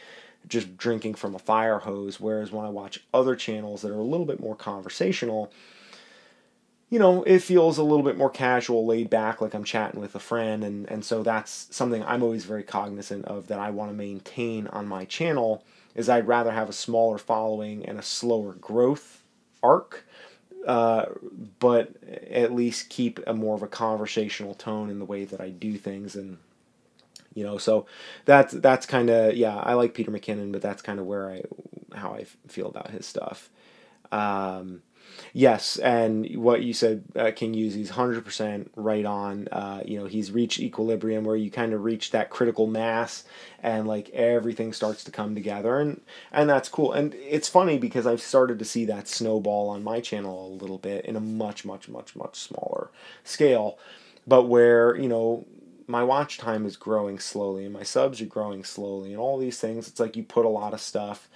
just drinking from a fire hose. Whereas when I watch other channels that are a little bit more conversational, you know, it feels a little bit more casual, laid back, like I'm chatting with a friend, and so that's something I'm always very cognizant of, that I want to maintain on my channel, is I'd rather have a smaller following and a slower growth arc, but at least keep a more of a conversational tone in the way that I do things. And you know, so that's kind of, yeah, I like Peter McKinnon, but that's kind of how I feel about his stuff. Yes, and what you said, King Yuzi's 100% right on. You know, he's reached equilibrium, where you kind of reach that critical mass, and like everything starts to come together, and that's cool. And it's funny because I've started to see that snowball on my channel a little bit in a much, much, much, much smaller scale, but where, you know, my watch time is growing slowly, and my subs are growing slowly, and all these things. It's like you put a lot of stuff,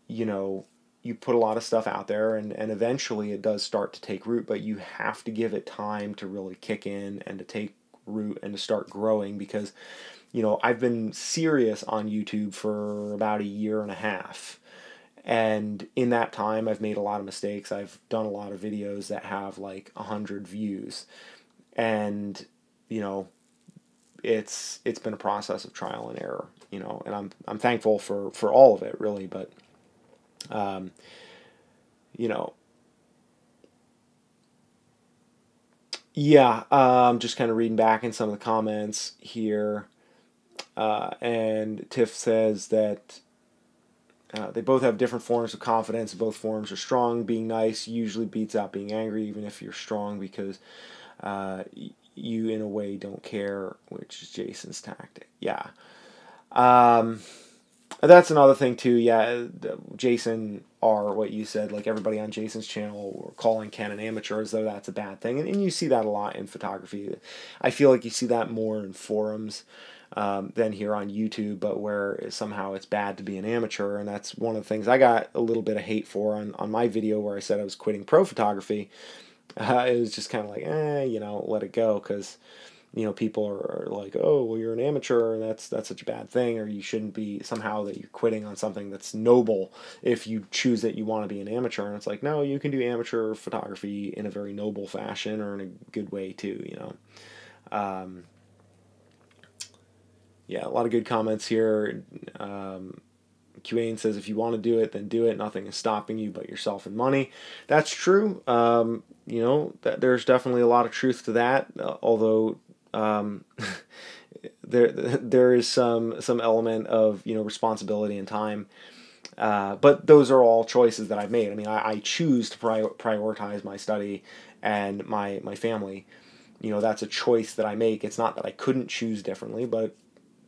you know, you put a lot of stuff out there, and eventually it does start to take root, but you have to give it time to really kick in and to take root and to start growing. Because, you know, I've been serious on YouTube for about a year and a half. And in that time, I've made a lot of mistakes. I've done a lot of videos that have like 100 views. And, you know, it's been a process of trial and error, you know, and I'm thankful for all of it, really. But you know, yeah, just kind of reading back in some of the comments here, and Tiff says that they both have different forms of confidence. Both forms are strong. Being nice usually beats out being angry, even if you're strong, because you, in a way, don't care, which is Jason's tactic. Yeah. That's another thing too. Yeah, Jason, or what you said, like everybody on Jason's channel were calling Ken an amateur as though that's a bad thing, and you see that a lot in photography. I feel like you see that more in forums than here on YouTube, but where somehow it's bad to be an amateur, and that's one of the things I got a little bit of hate for on my video where I said I was quitting pro photography. It was just kind of like, you know, let it go, because, you know, people are like, oh, well, you're an amateur, and that's such a bad thing, or you shouldn't be, somehow that you're quitting on something that's noble if you choose that you want to be an amateur. And it's like, no, you can do amateur photography in a very noble fashion, or in a good way too, you know. Yeah, a lot of good comments here. QAnon says, if you want to do it, then do it. Nothing is stopping you but yourself and money. That's true. You know, there's definitely a lot of truth to that, although there is some element of, you know, responsibility and time. But those are all choices that I've made. I mean, I choose to prioritize my study and my family. You know, that's a choice that I make. It's not that I couldn't choose differently, but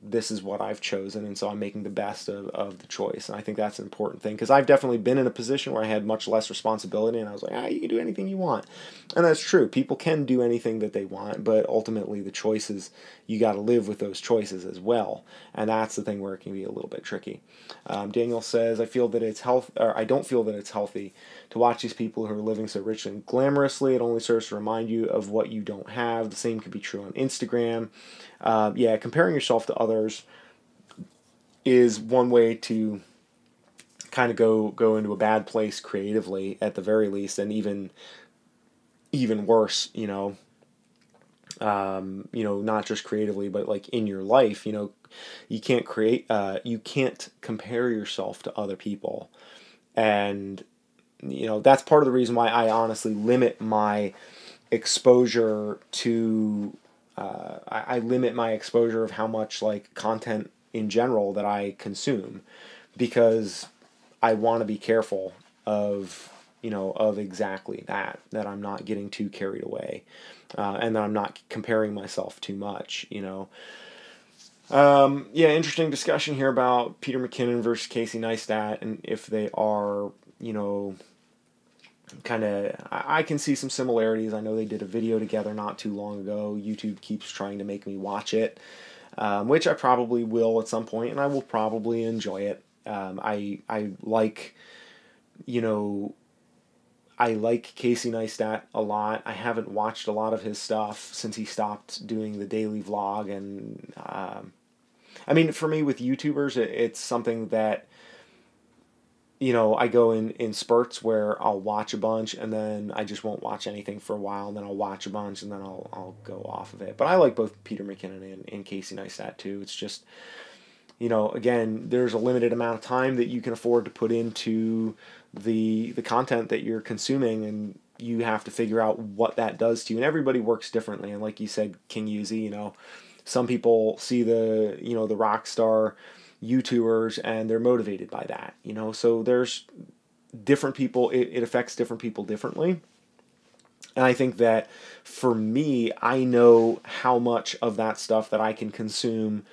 this is what I've chosen, and so I'm making the best of the choice. And I think that's an important thing, because I've definitely been in a position where I had much less responsibility, and I was like, you can do anything you want. And that's true. People can do anything that they want, but ultimately the choices, you got to live with those choices as well. And that's the thing where it can be a little bit tricky. Daniel says, I don't feel that it's healthy to watch these people who are living so rich and glamorously. It only serves to remind you of what you don't have. The same could be true on Instagram. Yeah, comparing yourself to others is one way to kind of go into a bad place creatively, at the very least, and even even worse, not just creatively, but like in your life, you can't compare yourself to other people. And, that's part of the reason why I honestly limit my exposure to, I limit my exposure of how much like content in general that I consume, because I want to be careful of, of exactly that I'm not getting too carried away, and that I'm not comparing myself too much, Yeah, interesting discussion here about Peter McKinnon versus Casey Neistat, and if they are, kind of, I can see some similarities. I know they did a video together not too long ago. YouTube keeps trying to make me watch it, which I probably will at some point, and I will probably enjoy it. I like, I like Casey Neistat a lot. I haven't watched a lot of his stuff since he stopped doing the daily vlog, and I mean, for me with YouTubers, it's something that, I go in spurts where I'll watch a bunch and then I just won't watch anything for a while, and then I'll watch a bunch and then I'll go off of it. But I like both Peter McKinnon and Casey Neistat too. It's just, again, there's a limited amount of time that you can afford to put into the content that you're consuming, and you have to figure out what that does to you. And everybody works differently. And like you said, King Yuzi, some people see the, the rock star YouTubers and they're motivated by that, so there's different people, it affects different people differently. And I think that for me, I know how much of that stuff that I can consume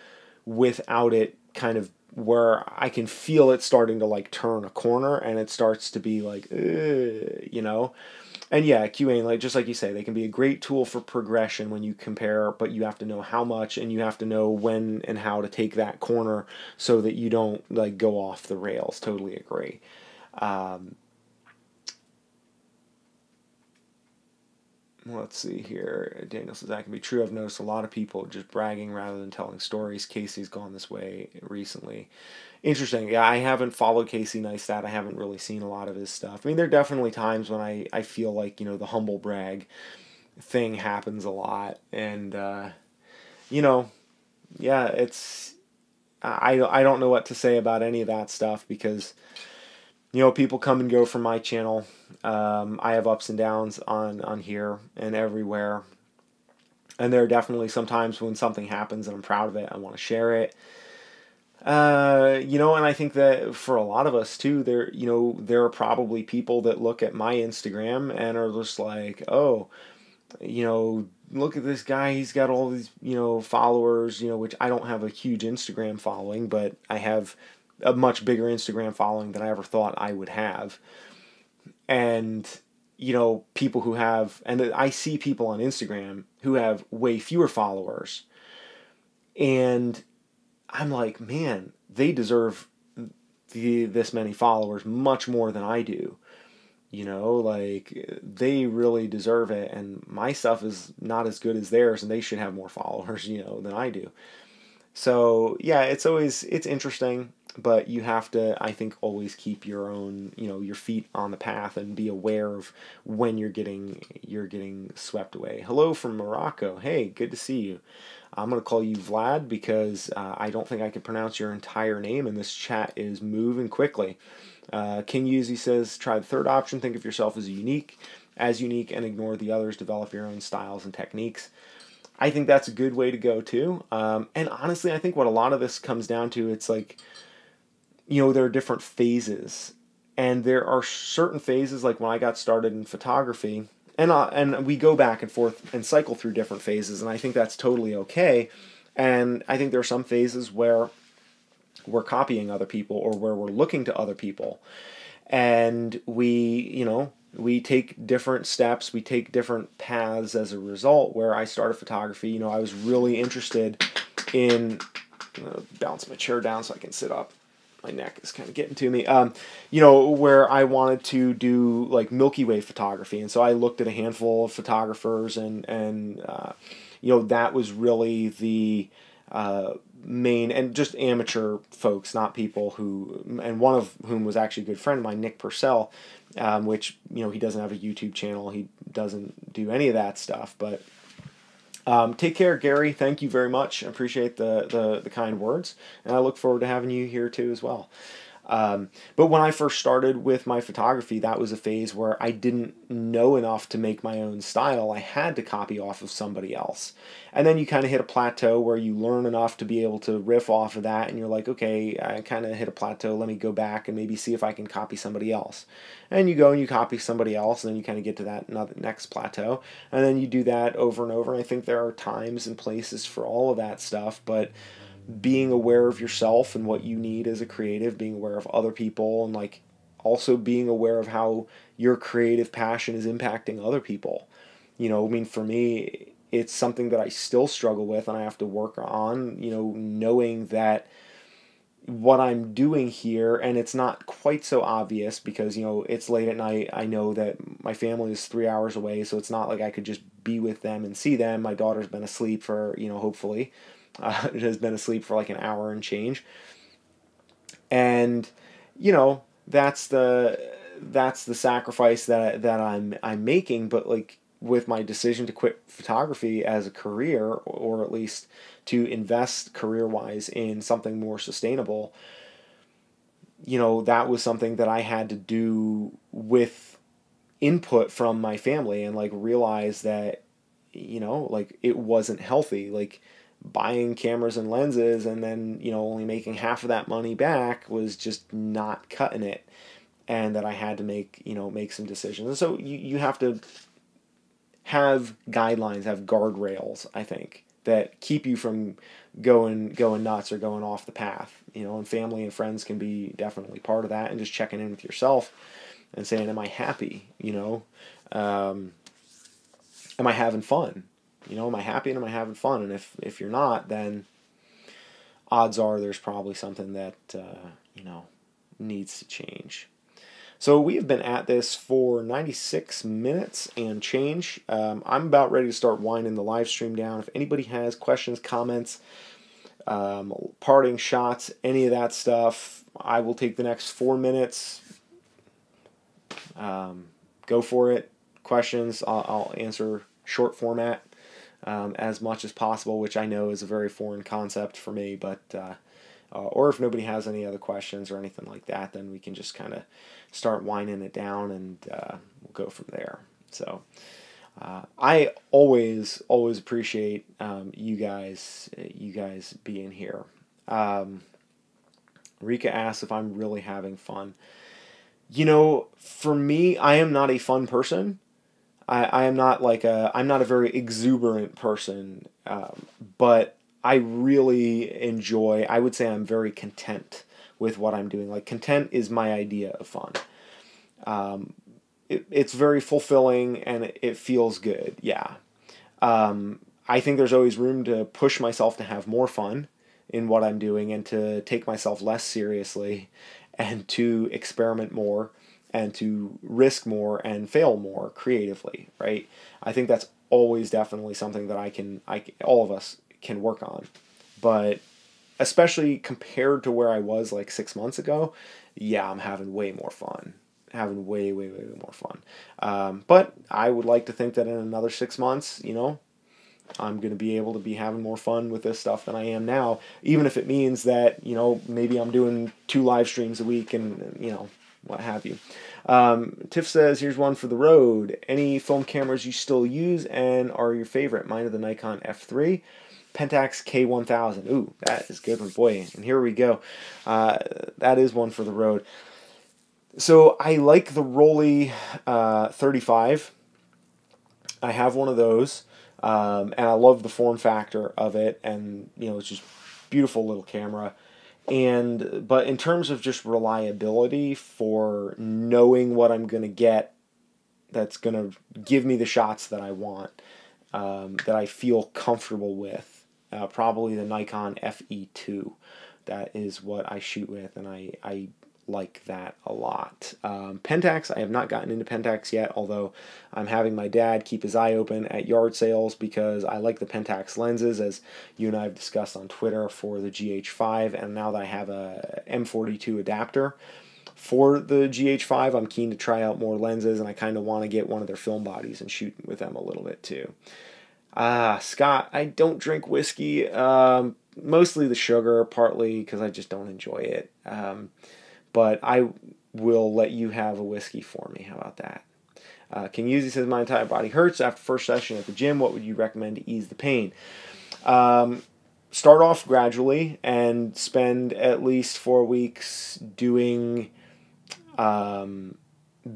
without it kind of, where I can feel it starting to like turn a corner and it starts to be like, And yeah, QA, like just like you say, they can be a great tool for progression when you compare, but you have to know how much, and you have to know when and how to take that corner so that you don't like go off the rails. Totally agree. Let's see here. Daniel says that can be true. I've noticed a lot of people just bragging rather than telling stories. Casey's gone this way recently. Interesting. Yeah, I haven't followed Casey Neistat. I haven't really seen a lot of his stuff. I mean, there are definitely times when I feel like, the humble brag thing happens a lot. And, yeah, it's, I don't know what to say about any of that stuff, because, people come and go from my channel. I have ups and downs on here and everywhere. And there are definitely some times when something happens and I'm proud of it. I want to share it. And I think that for a lot of us too, there are probably people that look at my Instagram and are just like, oh, look at this guy. He's got all these, followers, which I don't have a huge Instagram following, but I have a much bigger Instagram following than I ever thought I would have. And, people who have, and I see people on Instagram who have way fewer followers, and I'm like, man, they deserve this many followers much more than I do. Like they really deserve it, and my stuff is not as good as theirs, and they should have more followers, than I do. So yeah, it's interesting, but you have to, I think, always keep your own, your feet on the path and be aware of when you're getting swept away. Hello from Morocco. Hey, good to see you. I'm going to call you Vlad because I don't think I can pronounce your entire name, and this chat is moving quickly. King Yuzi says, try the third option. Think of yourself as unique, and ignore the others. Develop your own styles and techniques. I think that's a good way to go too. And honestly, I think what a lot of this comes down to, it's like, there are different phases, and there are certain phases, like when I got started in photography, and we go back and forth and cycle through different phases, and I think that's totally okay. And I think there are some phases where we're copying other people, or where we're looking to other people, and we take different steps, we take different paths as a result. Where I started photography, I was really interested in, bounce my chair down so I can sit up. My neck is kind of getting to me. Where I wanted to do like Milky Way photography, and so I looked at a handful of photographers, and that was really the main, and just amateur folks, not people who, and one of whom was actually a good friend of mine, Nick Purcell, which, you know, he doesn't have a YouTube channel. He doesn't do any of that stuff. But take care, Gary. Thank you very much. I appreciate the kind words, and I look forward to having you here too as well. But when I first started with my photography, that was a phase where I didn't know enough to make my own style. I had to copy off of somebody else. And then you kind of hit a plateau where you learn enough to be able to riff off of that, and you're like, okay, I kind of hit a plateau. Let me go back and maybe see if I can copy somebody else. And you go and you copy somebody else, and then you kind of get to that next plateau. And then you do that over and over. And I think there are times and places for all of that stuff, but being aware of yourself and what you need as a creative, being aware of other people, and like also being aware of how your creative passion is impacting other people. You know, I mean, for me, it's something that I still struggle with, and I have to work on, you know, knowing that what I'm doing here, and it's not quite so obvious because, you know, it's late at night. I know that my family is 3 hours away, so it's not like I could just be with them and see them. My daughter's been asleep for, you know, hopefully, it has been asleep for like an hour and change. And, you know, that's the sacrifice that I'm making. But like with my decision to quit photography as a career, or at least to invest career-wise in something more sustainable, you know, that was something that I had to do with input from my family, and like realize that, you know, like it wasn't healthy. Like buying cameras and lenses and then, you know, only making half of that money back was just not cutting it, and that I had to make some decisions. And so you have to have guidelines, have guardrails, I think, that keep you from going nuts or going off the path, you know, and family and friends can be definitely part of that, and just checking in with yourself and saying, am I happy? You know, am I having fun? You know, am I happy and am I having fun? And if you're not, then odds are there's probably something that, you know, needs to change. So we have been at this for 96 minutes and change. I'm about ready to start winding the live stream down. If anybody has questions, comments, parting shots, any of that stuff, I will take the next 4 minutes. Go for it. Questions, I'll answer short format as much as possible, which I know is a very foreign concept for me, but or if nobody has any other questions or anything like that, then we can just kind of start winding it down, and we'll go from there. So I always appreciate you guys being here. Rika asks if I'm really having fun. You know, for me, I am not a fun person. I am not like I'm not a very exuberant person, but I really enjoy, I would say I'm very content with what I'm doing. Like, content is my idea of fun. It's very fulfilling and it feels good, yeah. I think there's always room to push myself to have more fun in what I'm doing, and to take myself less seriously, and to experiment more, and to risk more and fail more creatively, right? I think that's always definitely something that all of us can work on. But especially compared to where I was like 6 months ago, yeah, I'm having way more fun. Having way more fun. But I would like to think that in another 6 months, you know, I'm going to be able to be having more fun with this stuff than I am now, even if it means that, you know, maybe I'm doing 2 live streams a week and, you know, what have you. Tiff says, here's one for the road. Any film cameras you still use and are your favorite? Mine are the Nikon F3, Pentax K1000. Ooh, that is good one, boy. And here we go. That is one for the road. So I like the Rolly 35. I have one of those. And I love the form factor of it, and, you know, it's just beautiful little camera. But in terms of just reliability for knowing what I'm going to get that's going to give me the shots that I want, that I feel comfortable with, probably the Nikon FE2. That is what I shoot with, and I like that a lot. Pentax, I have not gotten into Pentax yet, although I'm having my dad keep his eye open at yard sales because I like the Pentax lenses, as you and I have discussed on Twitter, for the GH5, and now that I have a M42 adapter for the GH5, I'm keen to try out more lenses, and I kind of want to get one of their film bodies and shoot with them a little bit too. Scott, I don't drink whiskey, mostly the sugar, partly because I just don't enjoy it. But I will let you have a whiskey for me. How about that? King Uzi says, my entire body hurts after first session at the gym. What would you recommend to ease the pain? Start off gradually and spend at least 4 weeks doing,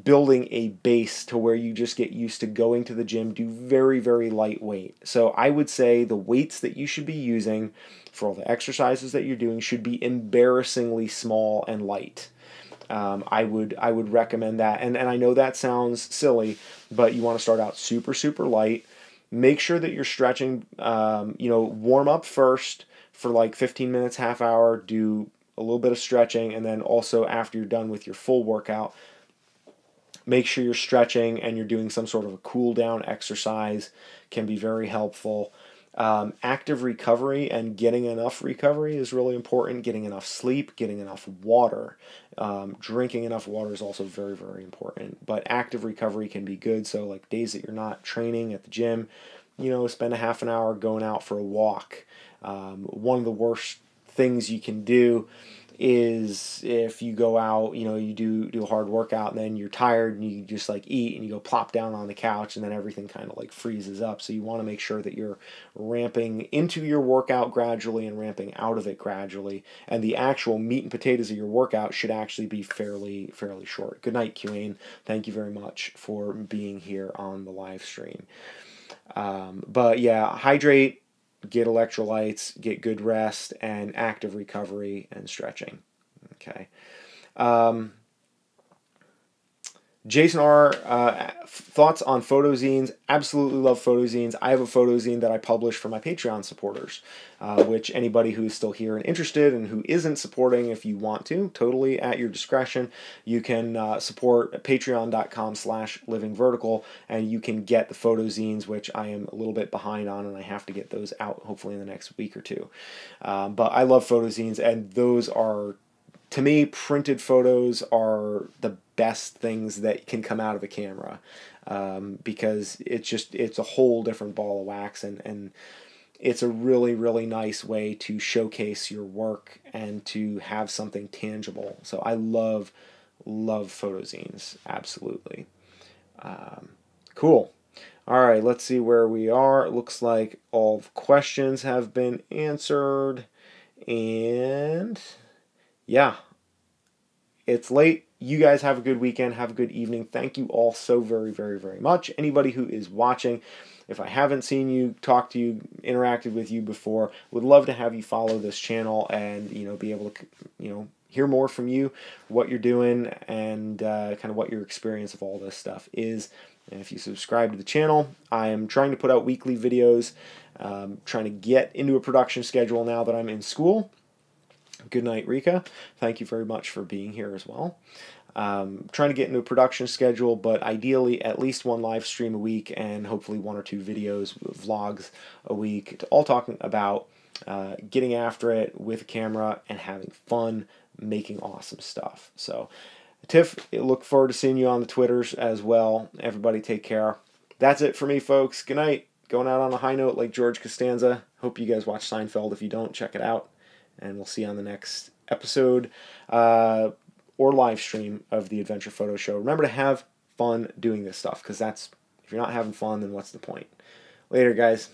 building a base to where you just get used to going to the gym. Do very, very light weight. So I would say the weights that you should be using for all the exercises that you're doing should be embarrassingly small and light. I would recommend that. And I know that sounds silly, but you want to start out super, super light. Make sure that you're stretching, warm up first for like 15 minutes, half hour, do a little bit of stretching, and then also after you're done with your full workout, make sure you're stretching and you're doing some sort of a cool down exercise. Can be very helpful. Active recovery and getting enough recovery is really important. Getting enough sleep, getting enough water. Drinking enough water is also very, very important. But active recovery can be good. So like days that you're not training at the gym, spend a half an hour going out for a walk. One of the worst things you can do is if you go out, you do a hard workout and then you're tired and you just like eat and you go plop down on the couch and then everything kind of like freezes up. So you want to make sure that you're ramping into your workout gradually and ramping out of it gradually. And the actual meat and potatoes of your workout should actually be fairly short. Good night, QAnon. Thank you very much for being here on the live stream. But yeah, hydrate, get electrolytes, get good rest, and active recovery and stretching. Okay. Jason R., thoughts on photozines? Absolutely love photozines. I have a photozine that I publish for my Patreon supporters, which anybody who is still here and interested and who isn't supporting, if you want to, totally at your discretion, you can support at patreon.com/livingvertical, and you can get the photozines, which I am a little bit behind on, and I have to get those out hopefully in the next week or two. But I love photozines, and those are, to me, printed photos are the best things that can come out of a camera, because it's a whole different ball of wax, and it's a really, really nice way to showcase your work and to have something tangible. So I love photozines, absolutely. Cool. All right, let's see where we are. It looks like all the questions have been answered, and yeah, it's late. You guys have a good weekend. Have a good evening. Thank you all so very, very, very much. Anybody who is watching, if I haven't seen you, talked to you, interacted with you before, would love to have you follow this channel and be able to hear more from you, what you're doing, and kind of what your experience of all this stuff is. And if you subscribe to the channel, I am trying to put out weekly videos, trying to get into a production schedule now that I'm in school. Good night, Rika. Thank you very much for being here as well. Trying to get into a production schedule, but ideally at least one live stream a week and hopefully 1 or 2 videos, vlogs a week, all talking about getting after it with a camera and having fun making awesome stuff. So, Tiff, look forward to seeing you on the Twitters as well. Everybody take care. That's it for me, folks. Good night. Going out on a high note like George Costanza. Hope you guys watch Seinfeld. If you don't, check it out. And we'll see you on the next episode or live stream of the Adventure Photo Show. Remember to have fun doing this stuff, because if you're not having fun, then what's the point? Later, guys.